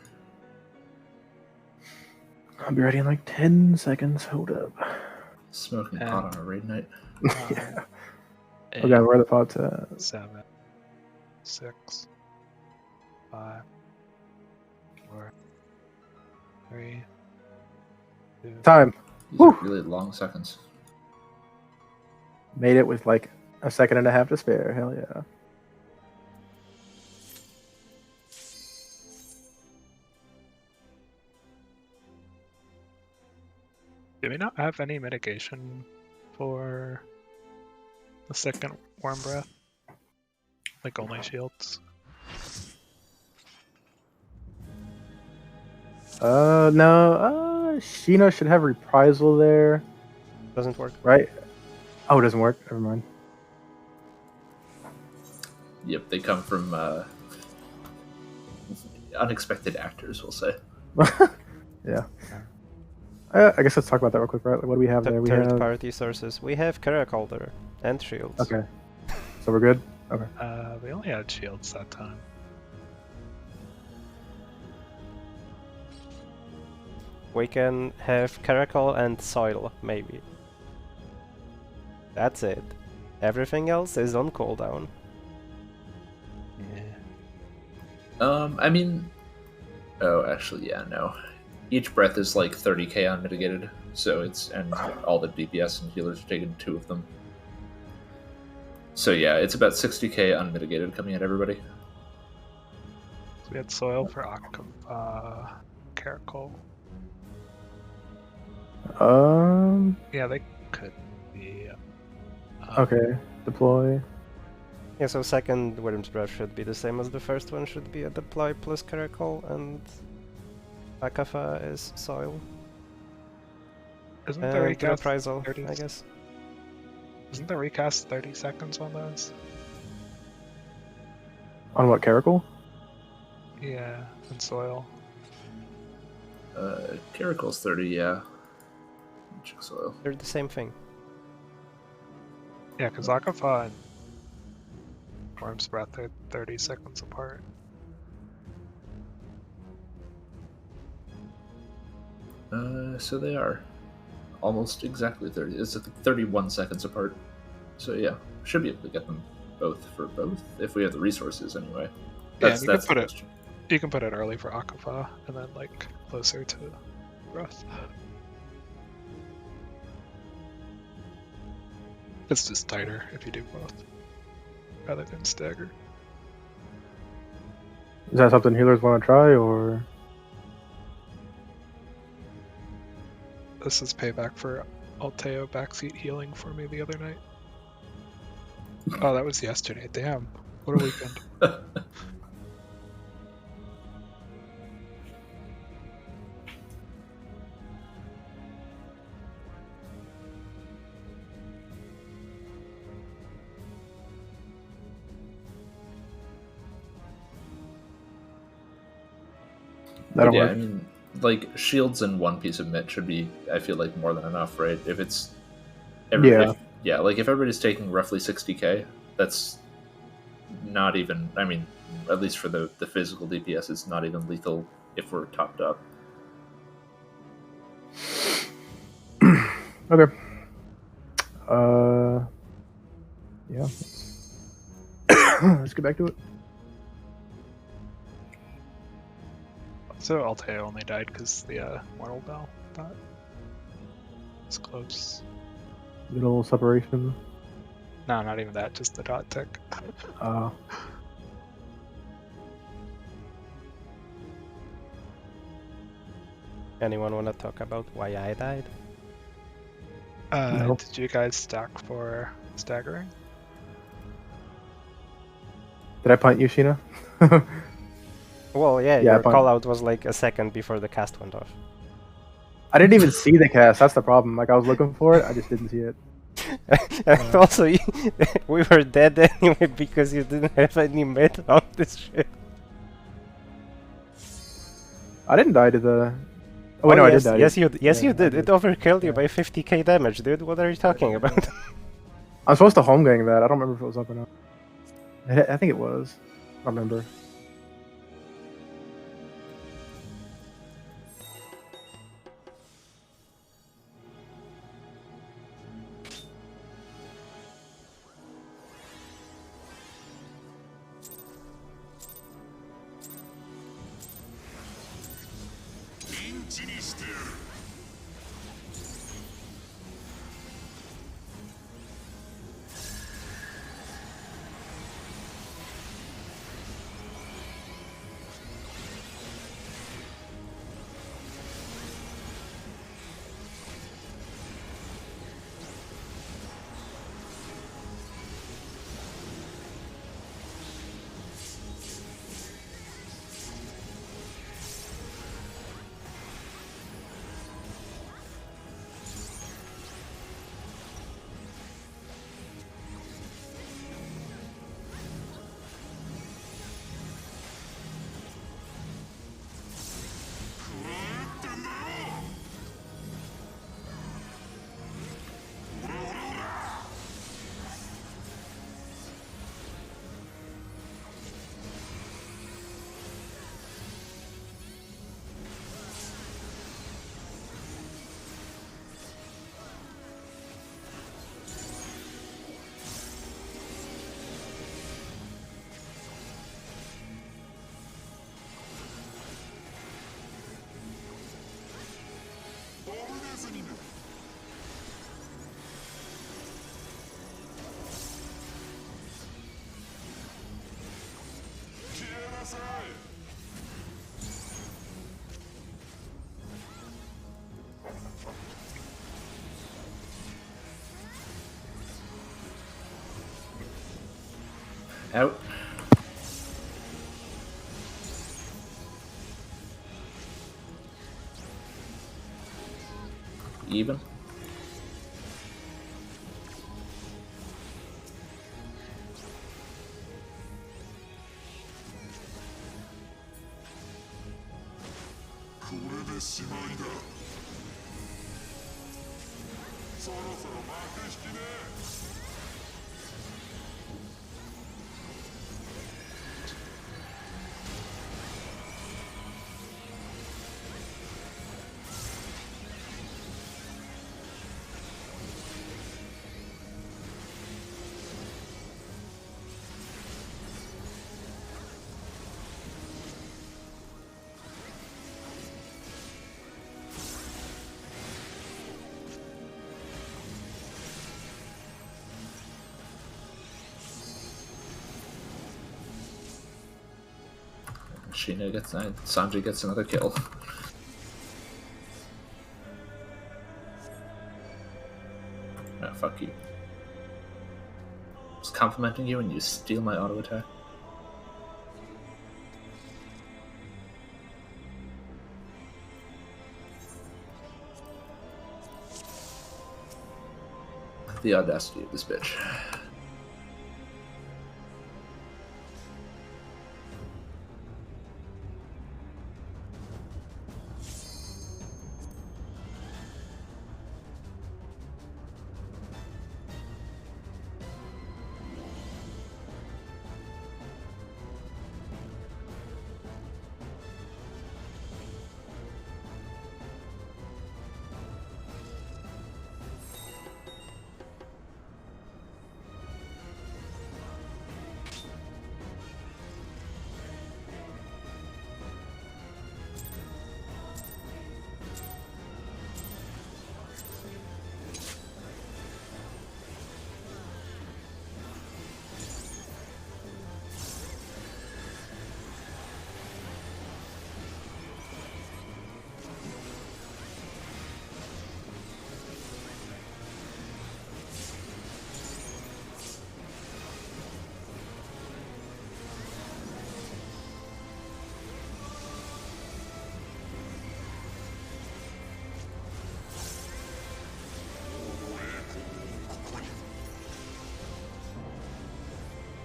I'll be ready in like 10 seconds. Hold up. Smoking pot on a raid night. Yeah. 8, Okay, where are the pots at? 7, 6, 5, 4, 3, 2. Time. These Whew. are really long seconds. Made it with like a second and a half to spare. Hell yeah. Do we not have any mitigation for the second Warm Breath? Like, only shields? No. Sheena should have reprisal there, Doesn't work. right? Oh, it doesn't work. Never mind. Yep, they come from unexpected actors, we'll say. Yeah. I guess let's talk about that real quick, right? Like, what do we have there? We have. Third-party sources. We have Caracolder and shields. Okay. So we're good. We only had shields that time. We can have Caracal and Soil, maybe. That's it. Everything else is on cooldown. I mean, oh, actually, yeah, no. Each breath is like 30k unmitigated, so it's, and all the DPS and healers are taking 2 of them. So yeah, it's about 60k unmitigated coming at everybody. So we had soil for Caracal. Yeah, they could be. Okay. Deploy. Yeah, so second Worm's Breath should be the same as the first one, should be a deploy plus Caracal, and Akafa is Soil. Isn't the And recast Reprisal, 30, I guess. Isn't the recast 30 seconds on those? On what, Caracal? Yeah, and soil. Caracal's 30, yeah. Check soil. They're the same thing. Yeah, because Akafa and Worm's Breath are 30 seconds apart. So they are almost exactly 30. It's 31 seconds apart. So yeah, should be able to get them both for both if we have the resources anyway. Yeah, you can put it early for Akafa and then like closer to Breath. It's just tighter if you do both rather than stagger. Is that something healers want to try, or? This is payback for Alteo backseat healing for me the other night. Oh, that was yesterday. Damn. What a weekend. That'll yeah, work. I mean, like shields and one piece of mitt should be, I feel like, more than enough, right? If it's, Yeah. Like if everybody's taking roughly 60k, that's not even. I mean, at least for the physical DPS, it's not even lethal if we're topped up. Okay. Yeah. Let's get back to it. So Alteo only died because the Mortal Bell thought it's close. Little separation. No, not even that, just the dot tick. Anyone want to talk about why I died? No. Did you guys stack for staggering? Did I punt you, Sheena? Well, yeah, Yeah, your fine. call out was like a second before the cast went off. I didn't even see the cast. That's the problem. Like, I was looking for it, I just didn't see it. And also, we were dead anyway because you didn't have any mid on this shit. I didn't die to the. Oh wait, no, yes, I did die. yes, you Yeah, did. I It did. overkilled you Yeah. by 50k damage, dude. What are you talking about? I'm supposed to home gang that. I don't remember if it was up or not. I think it was. I don't remember. Out. Even. Sheena gets Sanji gets another kill. Oh, fuck you. Just complimenting you and you steal my auto attack. The audacity of this bitch.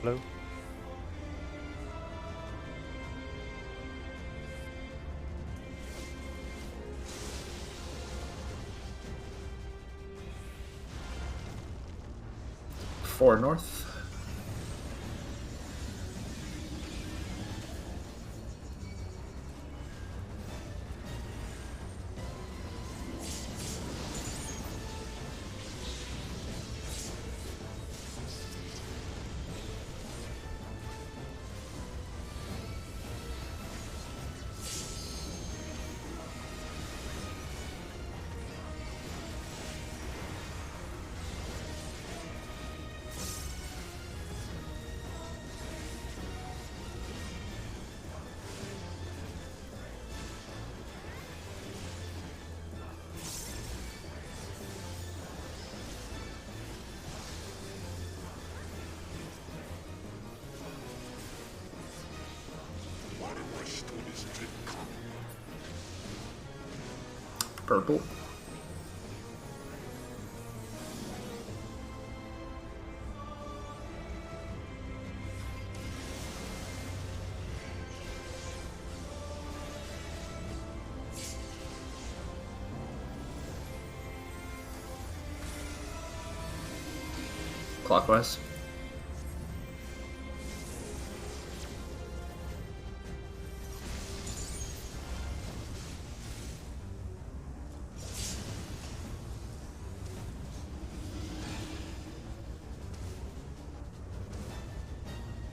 Hello? Four north. Purple. Clockwise.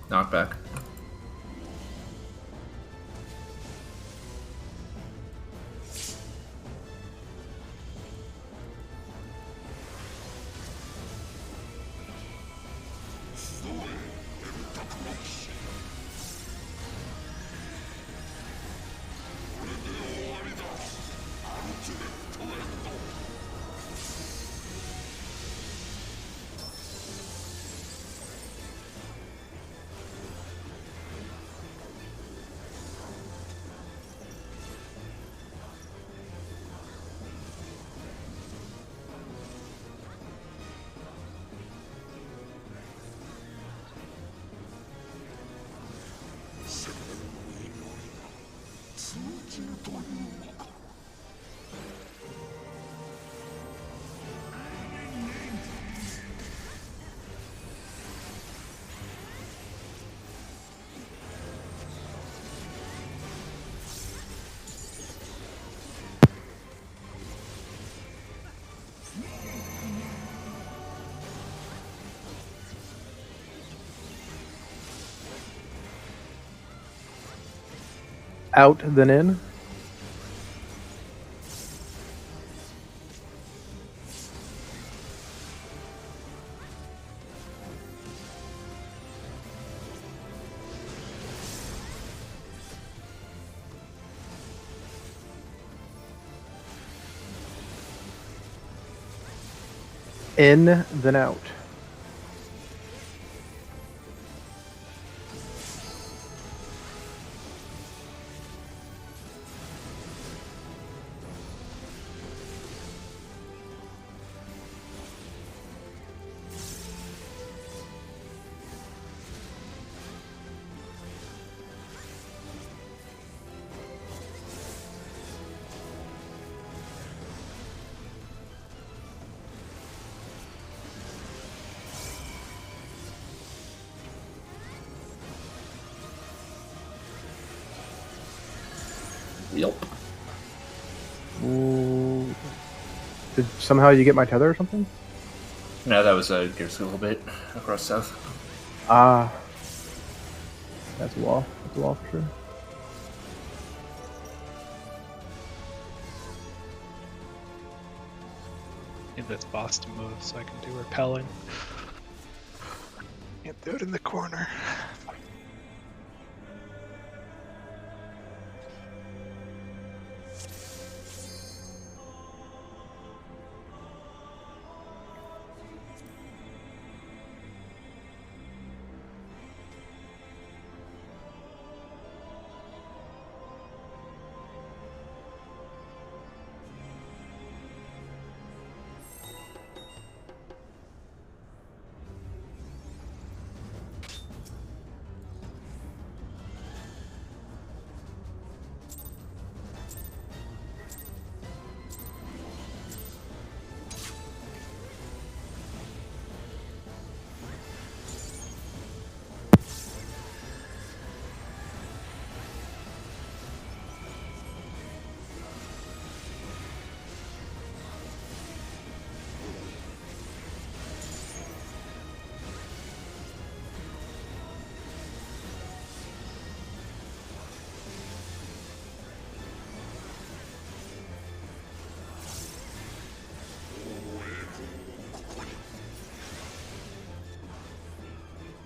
Knockback. out then in. In then out. Yep. Ooh. Did somehow you get my tether or something? No, that was a gear skill bait across south. Ah. That's a wall. That's a wall for sure. Need this boss to move so I can do repelling. Can't do it in the corner.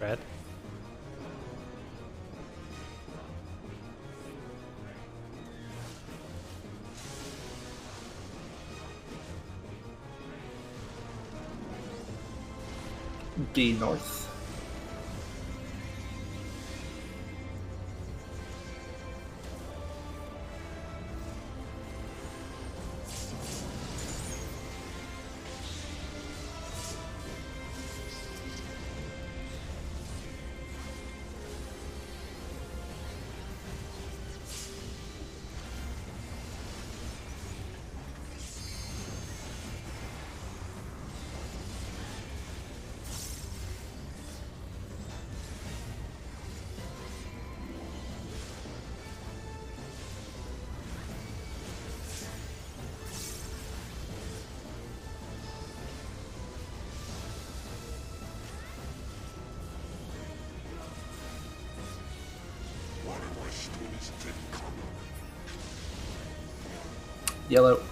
Red. D north. Yellow.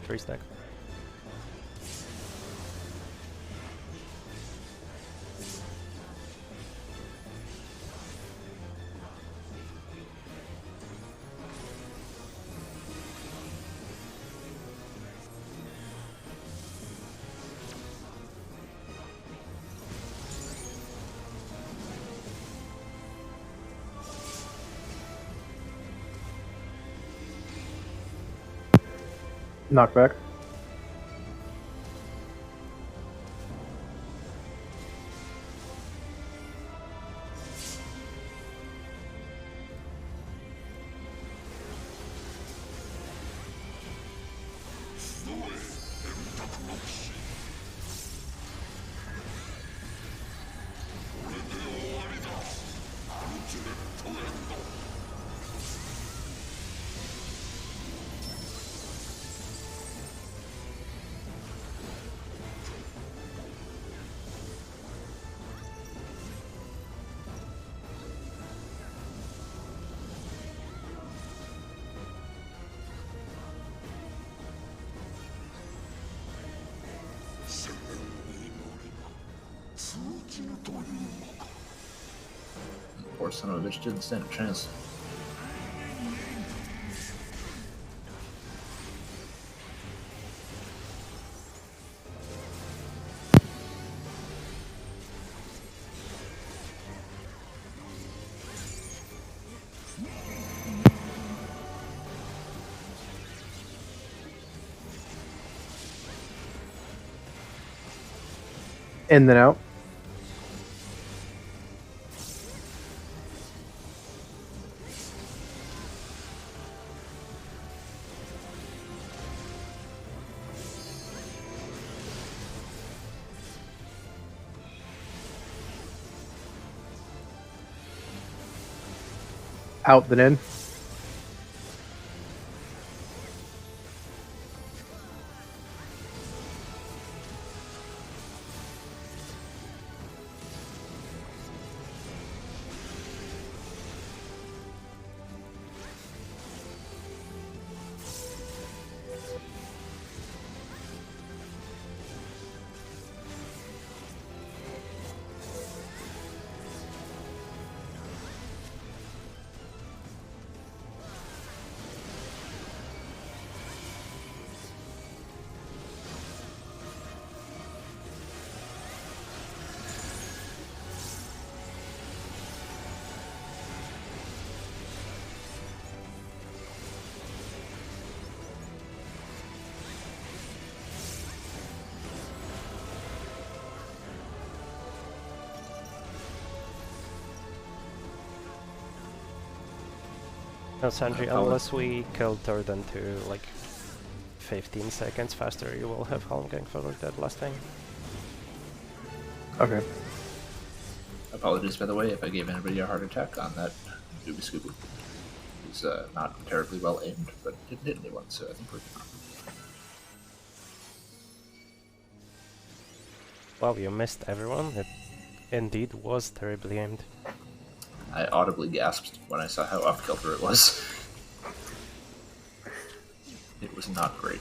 Three stack. Knockback. Poor son of a bitch didn't stand a chance. In then out. Out then in. No, Sandri, unless we kill Turden to like 15 seconds faster, you will have Helm Gang for that last thing. Okay. Apologies, by the way, if I gave anybody a heart attack on that Doobie Scooby. He's not terribly well aimed, but didn't hit anyone, so I think we're good. Well, you missed everyone. It indeed was terribly aimed. I audibly gasped when I saw how off kilter it was. It was not great.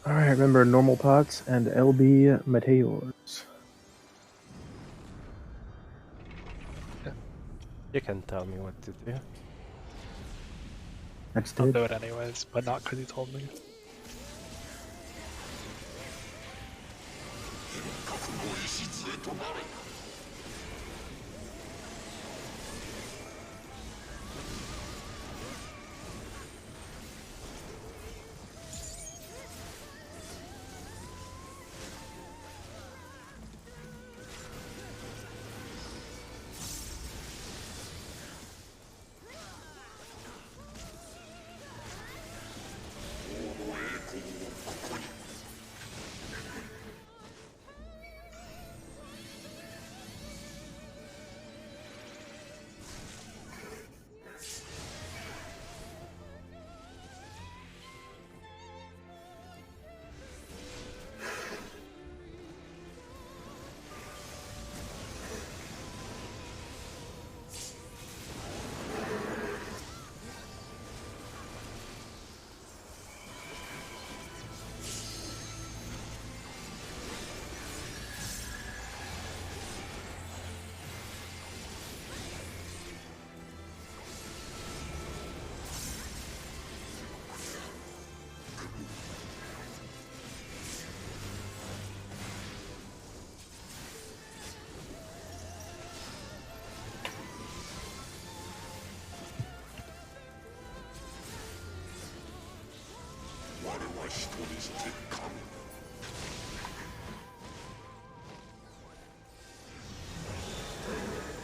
Alright, remember normal pots and LB meteors. You can tell me what to do. Next I'll did. do it anyways, but not because you told me.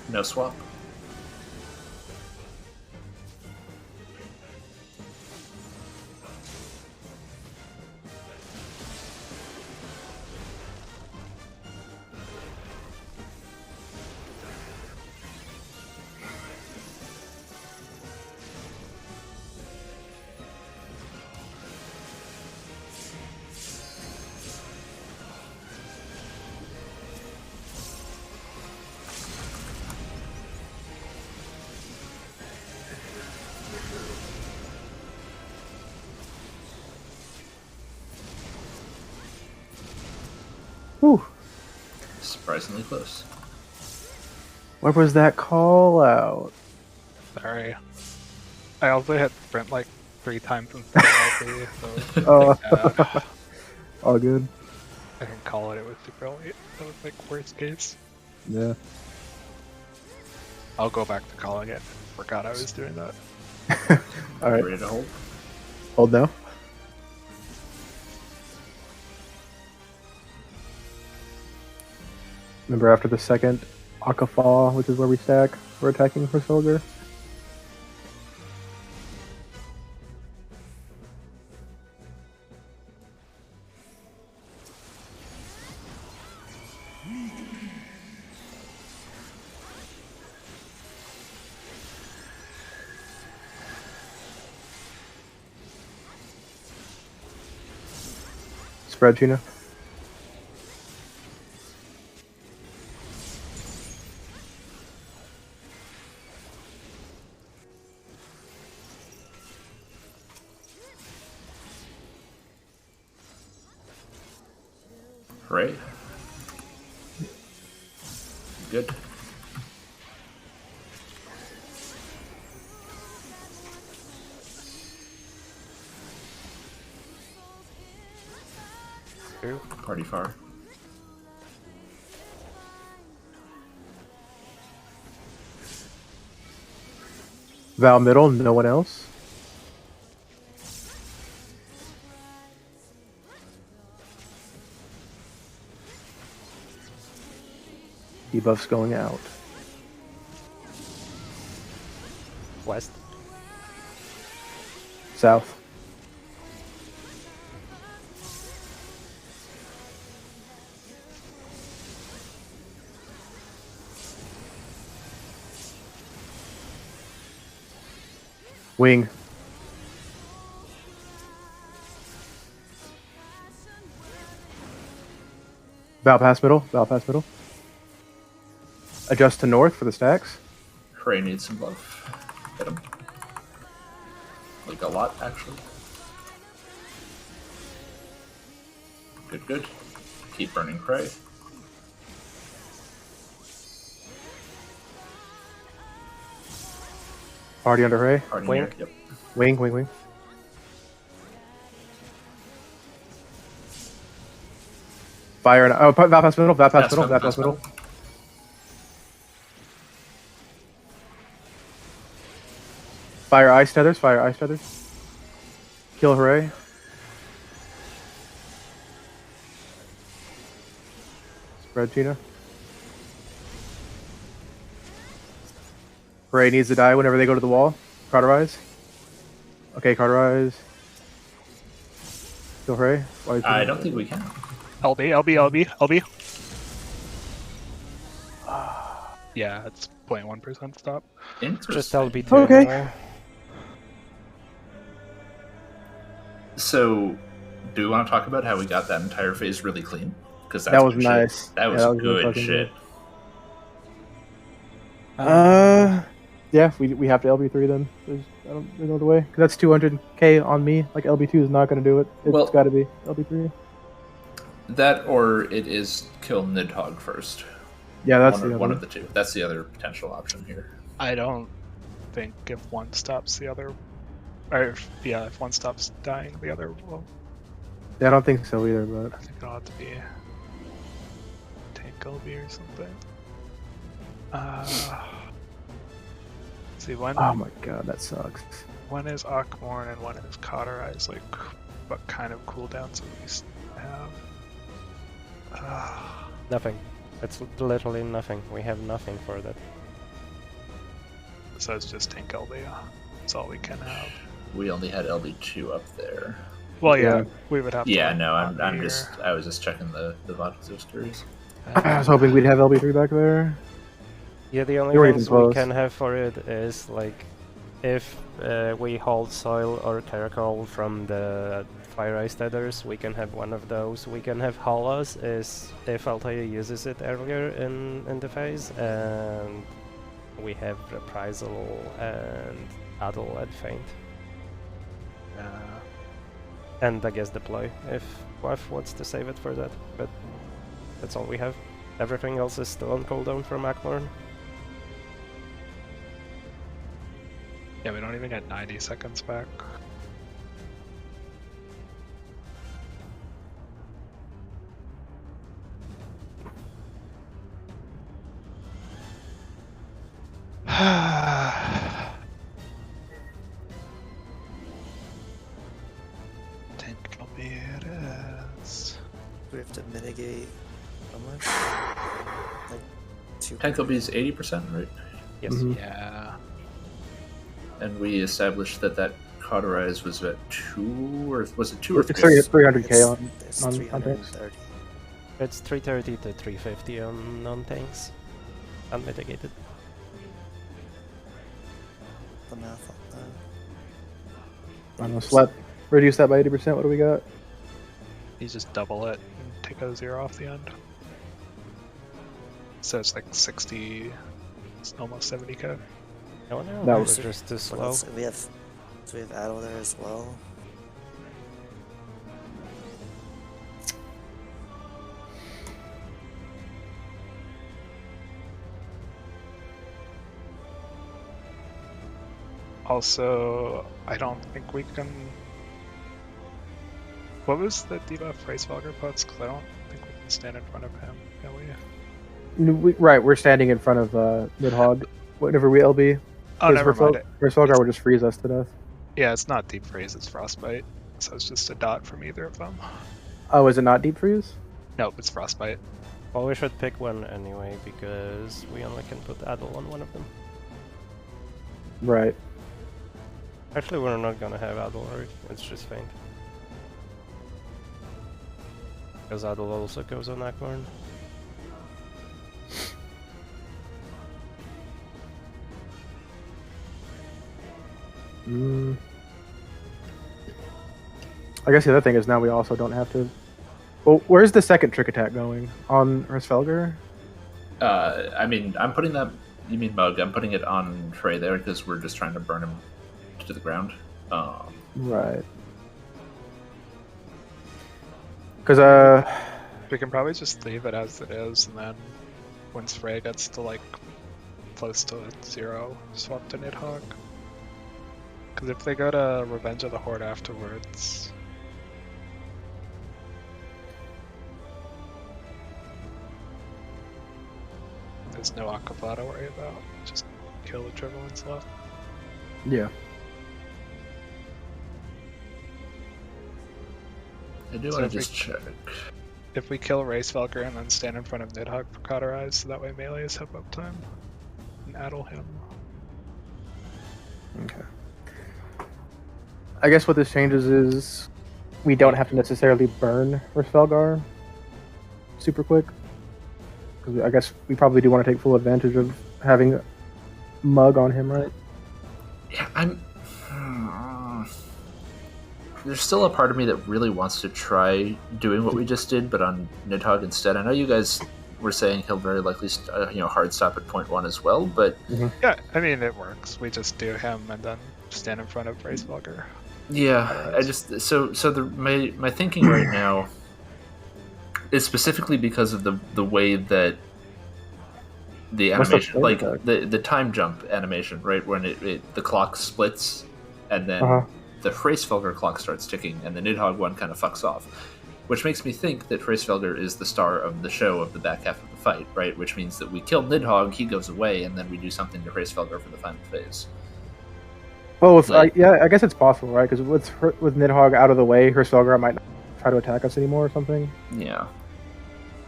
No swap. Whew. Surprisingly close. Where was that call out? Sorry. I also hit sprint like 3 times instead of LB, so Oh, bad. all good. I didn't call it, it was super late. That was like worst case. Yeah. I'll go back to calling it. Forgot I was doing that. All right. Ready to hold? Hold now. Remember after the second Akafal, which is where we stack, we're attacking for Soldier. Spread, Gina. Right. Good. Party far. Val middle, no one else. Debuff's going out. West. South. Wing. Val pass middle. Val pass middle. Adjust to north for the stacks. Hooray needs some love. Hit him. Like a lot, actually. Good, good. Keep burning prey. Party under Ray. Party Wing. near. Yep. Wing, wing, wing. Fire and Valpass middle, Valpass middle, Fast Valpass middle. Fire ice tethers, fire ice tethers. Kill Hooray. Spread Tina. Hooray needs to die whenever they go to the wall. Cauterize. Okay, cauterize. Kill Hooray. I don't think we can. LB. Yeah, it's 0.1% stop. Interesting. Just LB2 Okay. anyway. So, do we want to talk about how we got that entire phase really clean? Because That was good nice. Shit. That was, Yeah, that was really good fucking shit. Yeah, we have to LB3 then. There's no other way. 'Cause that's 200k on me. Like LB2 is not going to do it. It's got to be LB3. That or it is kill Nidhogg first. Yeah, that's one of the two. That's the other potential option here. I don't think if one stops the other, or if one stops dying, the other will. Yeah, I don't think so either. But I think it'll have to be tank LB or something. See when. oh my god, that sucks. When is Akmorn and when is Cauterize? Like, what kind of cooldowns do we have? Nothing. It's literally nothing. We have nothing for that. So it's just tank LB. That's all we can have. We only had LB2 up there. Well, yeah, Yeah. we would have to. Yeah, like, no, on I here. was just checking the VODs. I was curious. I was hoping we'd have LB3 back there. Yeah, the only You're even things we close. can have for it is like if we hold soil or terracol from the fire ice tethers, we can have one of those. We can have hollows is if Altair uses it earlier in the phase, and we have reprisal and Adel and feint. And I guess deploy if Waf wants to save it for that, but that's all we have. Everything else is still on cooldown from Akmorn. Yeah, we don't even get 90 seconds back. Tank LB it is. We have to mitigate how much? Like 2. Tank LB is 80%, right? Yes. Mhm. Yeah. And we established that cauterize was at 2, or was it 2 or It's 3? 300k on. It's on 330. It's 330 to 350 on non-tanks. Unmitigated. The math on that. I don't know, slap. Reduce that by 80%. What do we got? You just double it and take a 0 off the end. So it's like 60, it's almost 70k. No, no, That we're was- just too So slow. we have Adel there as well. Also, I don't think we can. What was the debuff Freysvalger puts? Because I don't think we can stand in front of him, can we? Right, we're standing in front of Nidhogg. Whenever we LB. Oh, never mind. First Felgar will just freeze us to death. Yeah, it's not deep freeze, it's frostbite. So it's just a dot from either of them. Oh, is it not deep freeze? Nope, it's frostbite. Well, we should pick one anyway, because we only can put Adel on one of them. Right. Actually, we're not gonna have Adel, right? It's just feint. Because Adel also goes on Akmorn. I guess the other thing is now we also don't have to. Well, where's the second trick attack going? On Hrsfelger? I mean, I'm putting that. You mean Mug? I'm putting it on Trey there because we're just trying to burn him to the ground. Right. Because We can probably just leave it as it is, and then once Frey gets to like close to 0, swap to Nidhogg. Because if they go to Revenge of the Horde afterwards, has no Akava to worry about. Just kill whichever one's left. Yeah. I do So want if to we- just check. If we kill Race Valkyr and then stand in front of Nidhogg for Cauterize, so that way melees have up time. And addle him. Okay. I guess what this changes is we don't have to necessarily burn Svelgar super quick. Because I guess we probably do want to take full advantage of having Mug on him, right? Yeah, there's still a part of me that really wants to try doing what we just did, but on Nidhogg instead. I know you guys were saying he'll very likely hard stop at point 1 as well, but Yeah, I mean, it works. We just do him and then stand in front of Race Valkyr. yeah, I just my thinking right now is specifically because of the way that the What's the animation, like attack? the time jump animation, right, when the clock splits and then the Hraesvelgr clock starts ticking and the Nidhogg one kind of fucks off, which makes me think that Hraesvelgr is the star of the show of the back half of the fight, right? Which means that we kill Nidhogg, he goes away, and then we do something to Hraesvelgr for the final phase. Well, Like- I guess it's possible, right? Because with Nidhogg out of the way, Svelgar might not try to attack us anymore or something. Yeah.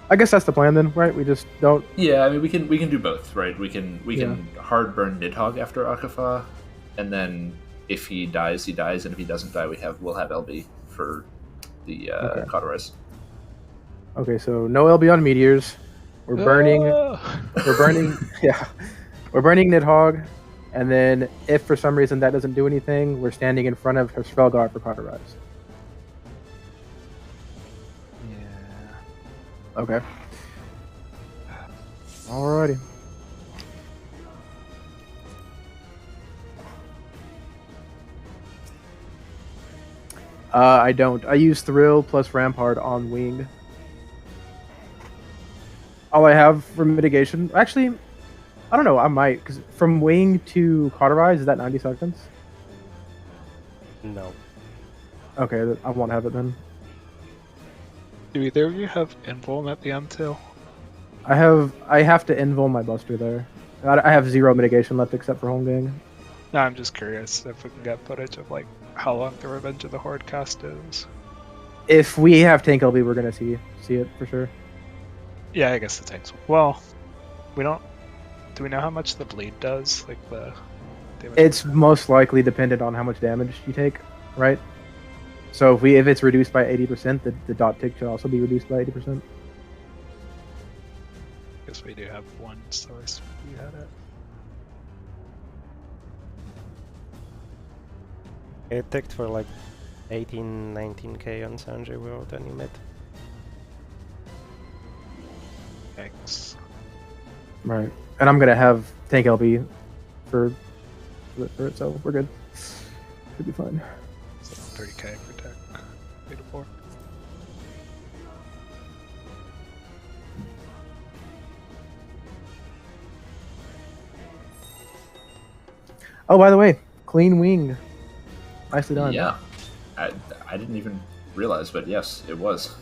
I guess that's the plan then, right? We just don't. Yeah, I mean we can do both, right? We can hard burn Nidhogg after Akafa, and then if he dies, he dies, and if he doesn't die, we'll have LB for the Cauterize. Okay, so no LB on meteors. We're burning. We're burning. Yeah, we're burning Nidhogg, and then if for some reason that doesn't do anything, we're standing in front of her Svelgar for Cauterize. Yeah. Okay. Alrighty. I don't. I use Thrill plus Rampart on Wing. All I have for mitigation, actually, I don't know. I might, because from Wing to Cauterize, is that 90 seconds? No. Okay, I won't have it then. Do either of you have Invuln at the end too? I have to invul my Buster there. I have 0 mitigation left except for home gang. No, I'm just curious if we can get footage of like how long the Revenge of the Horde cast is. If we have tank LB, we're gonna see it for sure. Yeah, I guess the tanks. Well, we don't. Do we know how much the bleed does? Like the damage. It's most likely dependent on how much damage you take, right? So if it's reduced by 80%, the dot tick should also be reduced by 80%. I guess we do have one source. We had it. It ticked for like 18, 19k on Sanjay without any mid. Thanks. Right. And I'm gonna have tank LB for it, so we're good. Should be fine. So 30k for tech. 3 to 4. Oh, by the way, clean wing. Nicely done. Yeah, I didn't even realize, but yes, it was.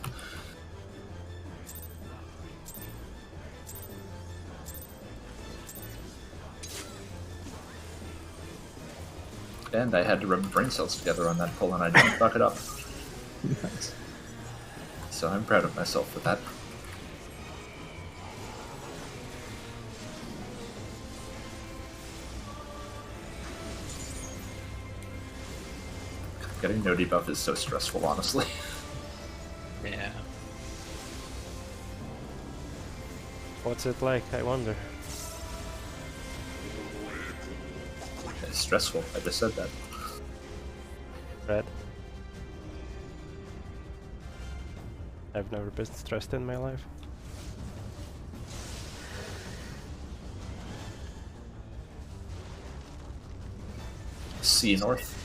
And I had to rub brain cells together on that pull, and I didn't fuck it up. Nice. So I'm proud of myself for that. Getting no debuff is so stressful, honestly. Yeah. What's it like, I wonder? It's stressful, I just said that. Red? I've never been stressed in my life. C North.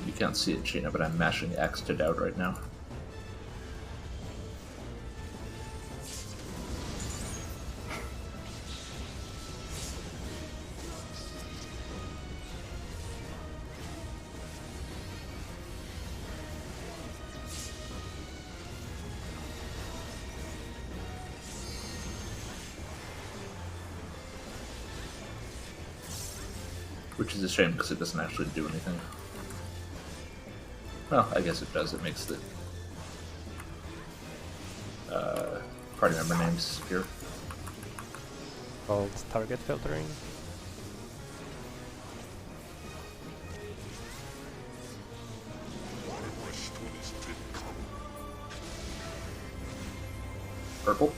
You can't see it, Gina, but I'm mashing X to doubt right now. Which is a shame because it doesn't actually do anything. Well, I guess it does. It makes the party member names appear. Called target filtering. Purple.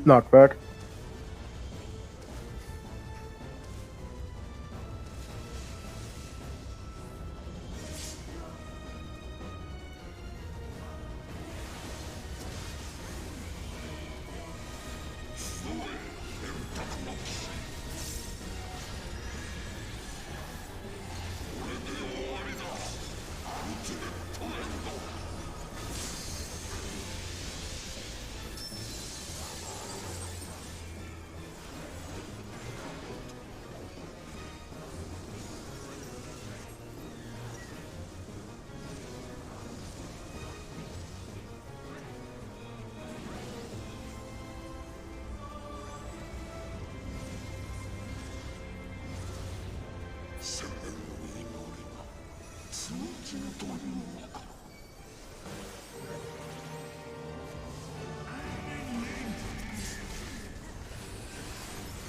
Knockback.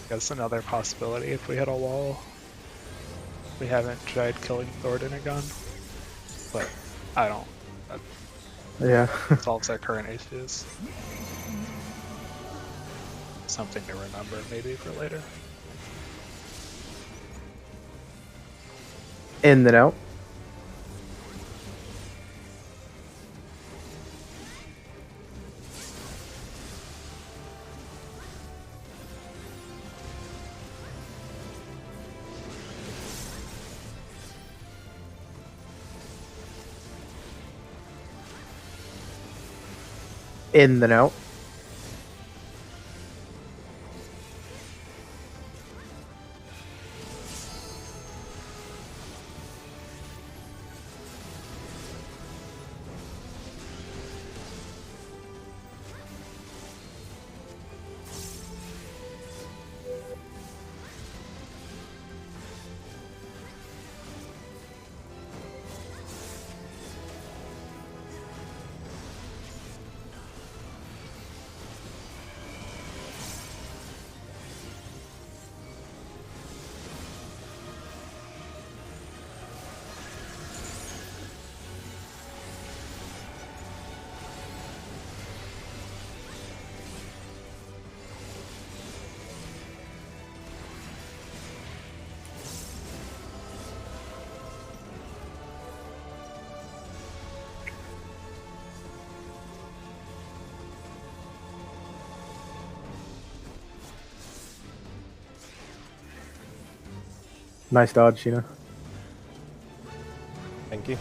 That's another possibility if we hit a wall. We haven't tried killing Thornton again, but I don't. Yeah. That solves our current issues. Something to remember maybe for later. In then out. In then out. Nice dodge, Sheena. Thank you.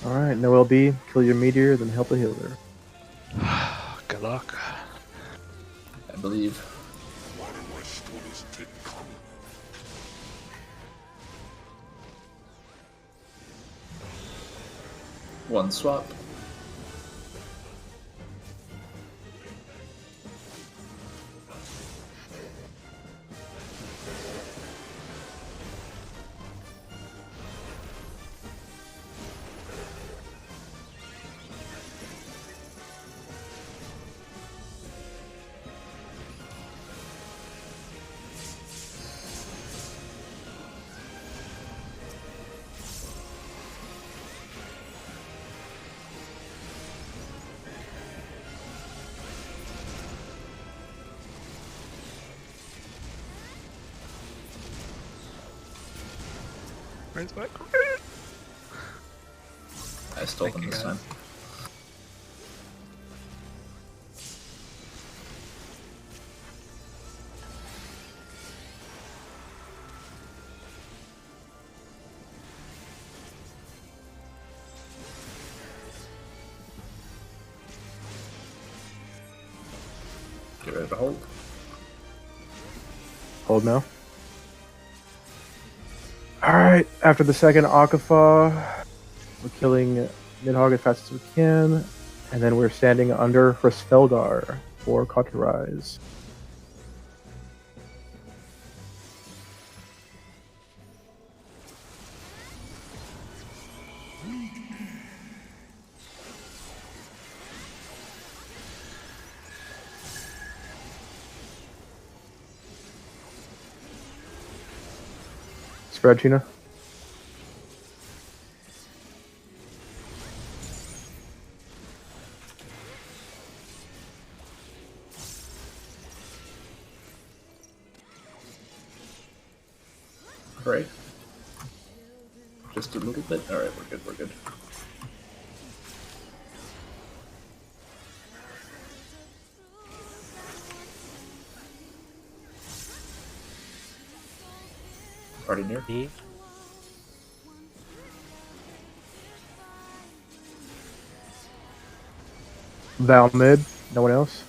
Alright, no LB, kill your meteor, then help a healer. Good luck. I believe. One swap. Where's my I stole Thank them you, this guys. time. Get ready to hold. Hold now. Alright, after the second Akafa, we're killing Nidhogg as fast as we can, and then we're standing under for Svelgar for Cauterize. Spread, Gina. Right. Just a little bit. Alright, we're good, we're good. Party near. D. Val mid. No one else.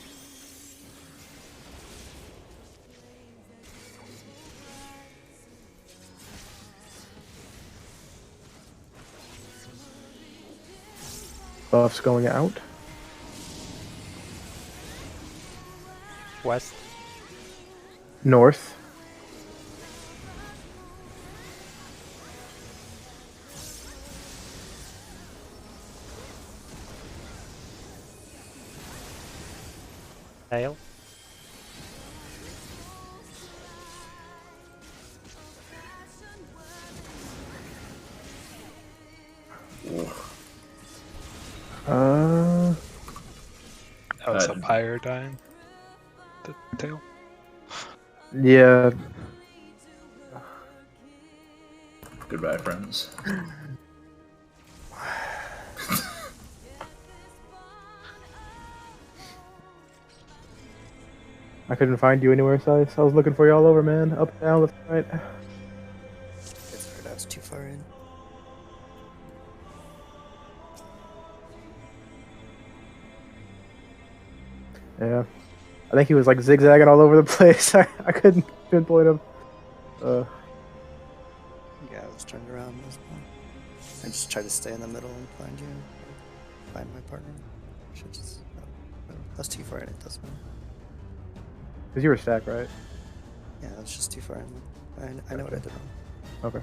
Buffs going out. West. North. Tail. That was a Uh, pyre dying. The tail. Yeah. Goodbye, friends. I couldn't find you anywhere, Sice. I was looking for you all over, man. Up, down, left, right. It's hard. I was too far in. Yeah. I think he was like zigzagging all over the place. I couldn't pinpoint him. Yeah, I was turned around as well. I just tried to stay in the middle and find you. Find my partner. Should just. No, that's too far in. It doesn't matter. Because you were stacked, right? Yeah, that's just too far in. I know what I did wrong. Okay.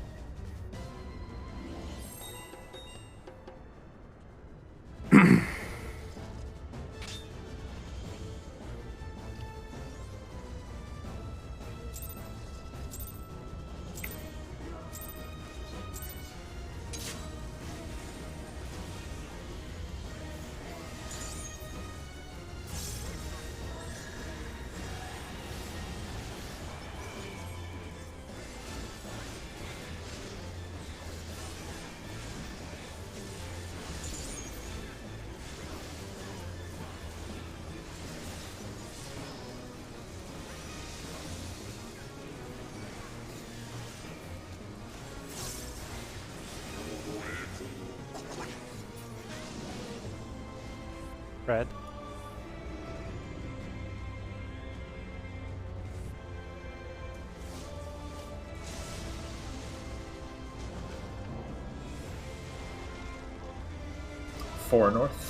Red. Four north.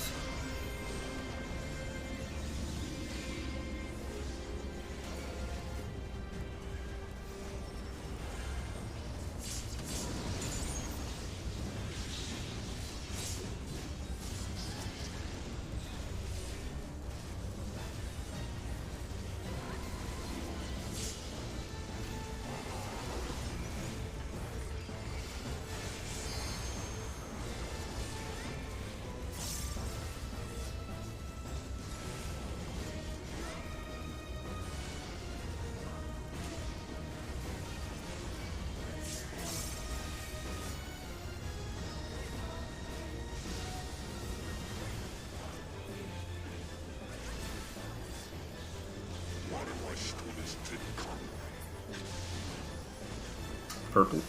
Purple.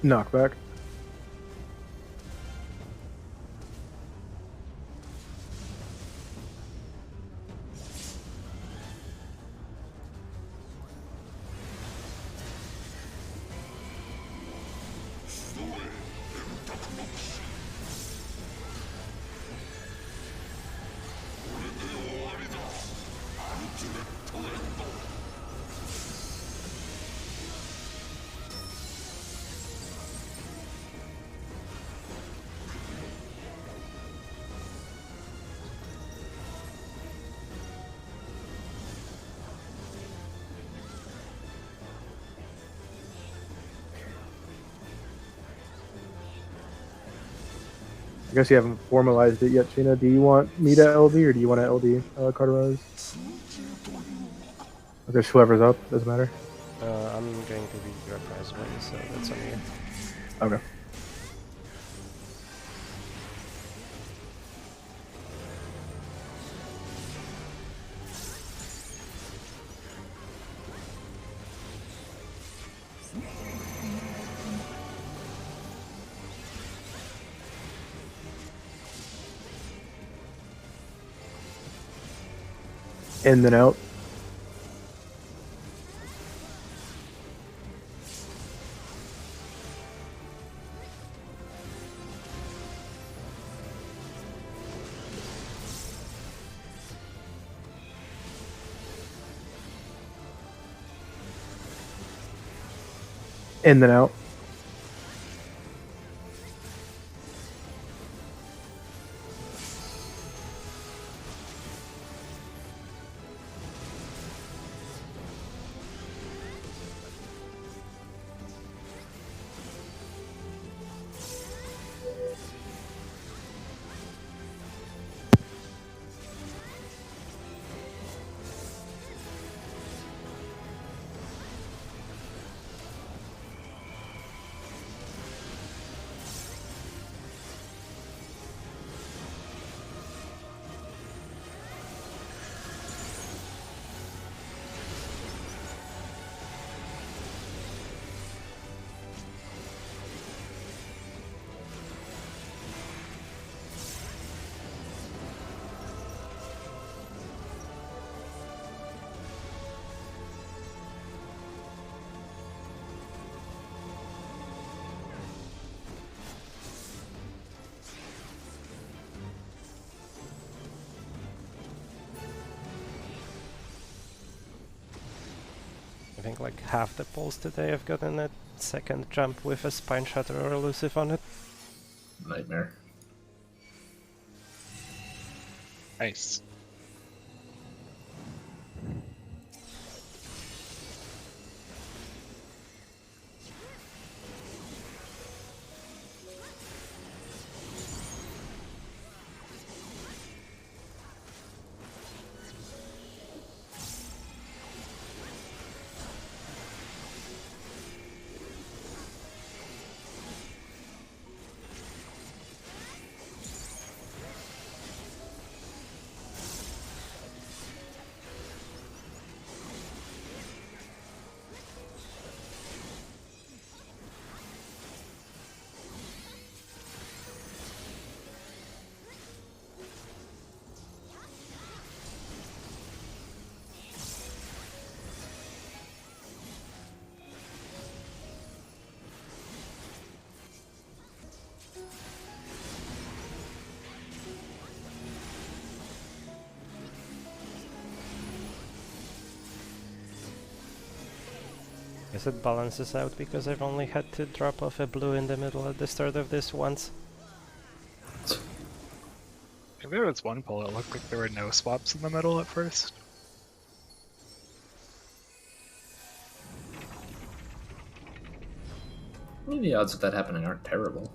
Knockback. I guess you haven't formalized it yet, Sheena. Do you want me to LD or do you want to LD Carterized? I guess whoever's up, doesn't matter. I'm going to be reprised by you, so that's on you. Okay. In then out. In then out. I think like half the polls today have gotten a second jump with a Spine Shatter or Elusive on it. Nightmare. Nice. Guess it balances out because I've only had to drop off a blue in the middle at the start of this once. If there was one pull, it looked like there were no swaps in the middle at first. I mean, the odds of that happening aren't terrible.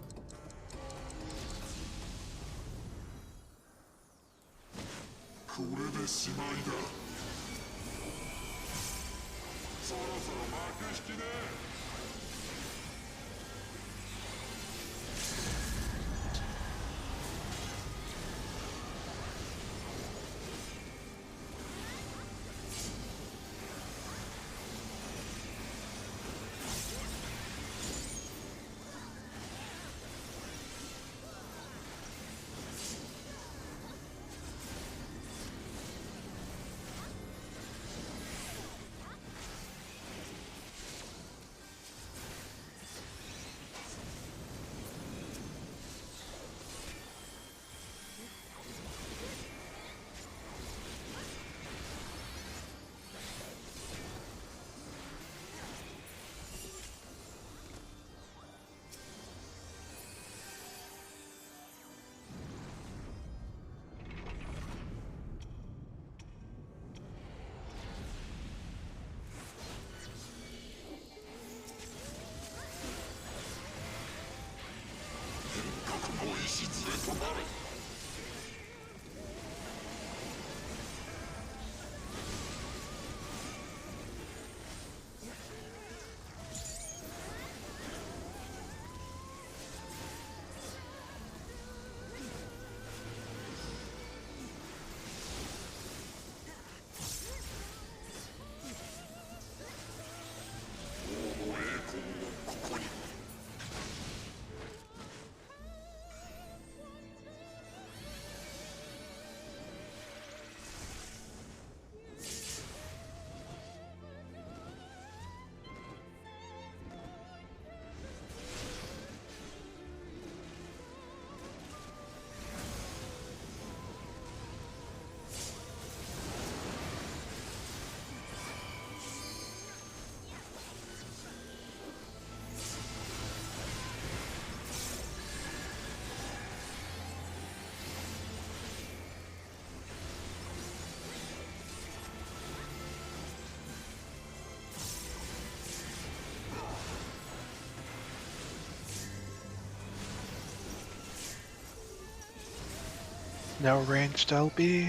No ranged LB.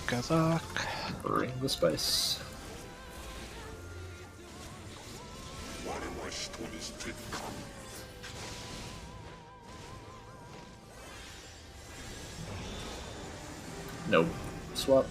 Good luck. Bring the spice. Nope. Swap.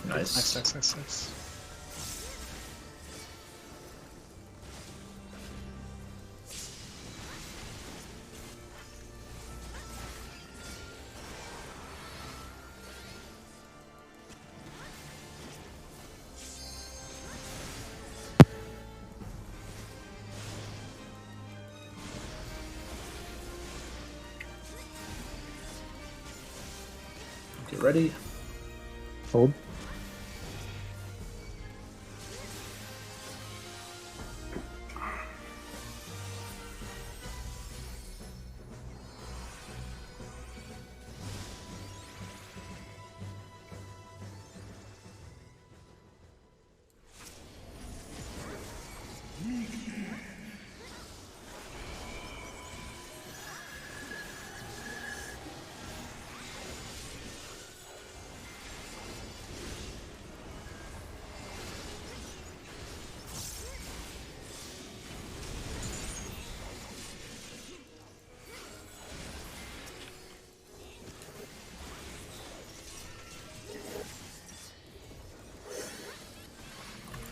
Nice. Nice. Get ready. Hold.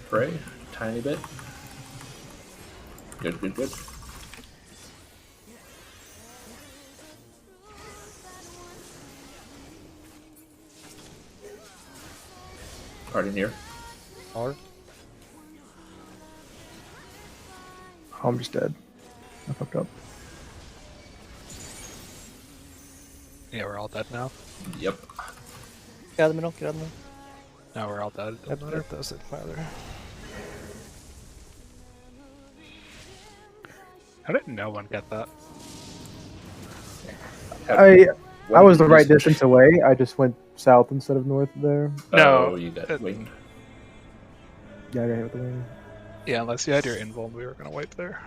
Pray. Tiny bit. Good. Already near. Or I'm just dead. I fucked up. Yeah, we're all dead now. Yep. Get out of the middle. Get out of the middle. No, we're all dead. it doesn't matter. How did no one get that? I What was did the you right do? distance away. I just went south instead of north there. No, Oh, you got it- winged. Yeah, I got hit with the wing. Yeah, unless you had your invuln, we were gonna wipe there.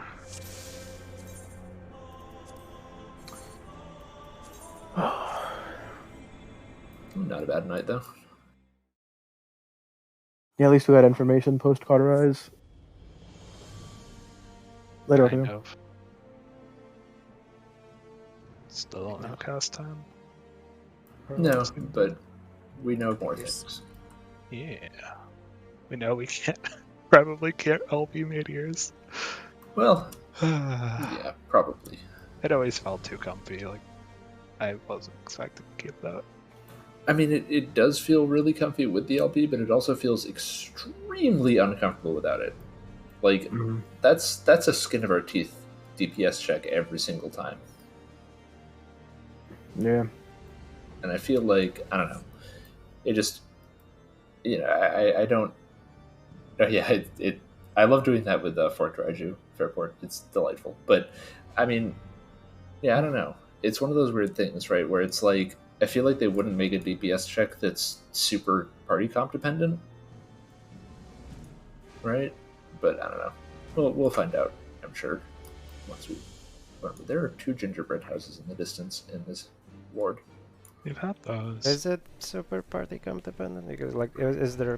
Not a bad night though. Yeah, at least we got information post cauterize. Later, Kind okay. of. Still don't know cast time. No, but we know more things. Yeah. We know we can't. Probably can't LB meteors. Well, It yeah, probably. always felt too comfy. Like, I wasn't expecting to keep that. I mean, it does feel really comfy with the LB, but it also feels extremely uncomfortable without it. Like, Mhm. that's a skin of our teeth DPS check every single time. Yeah. And I feel like, I don't know, it just, I don't, yeah, I love doing that with Fort Raiju, Fairport. It's delightful. But, I mean, yeah, I don't know. It's one of those weird things, right, where it's like, I feel like they wouldn't make a DPS check that's super party comp dependent, right? But I don't know. We'll find out, I'm sure, once we. There are 2 gingerbread houses in the distance in this ward. We've had those. Is it super party comp dependent? Because like, is there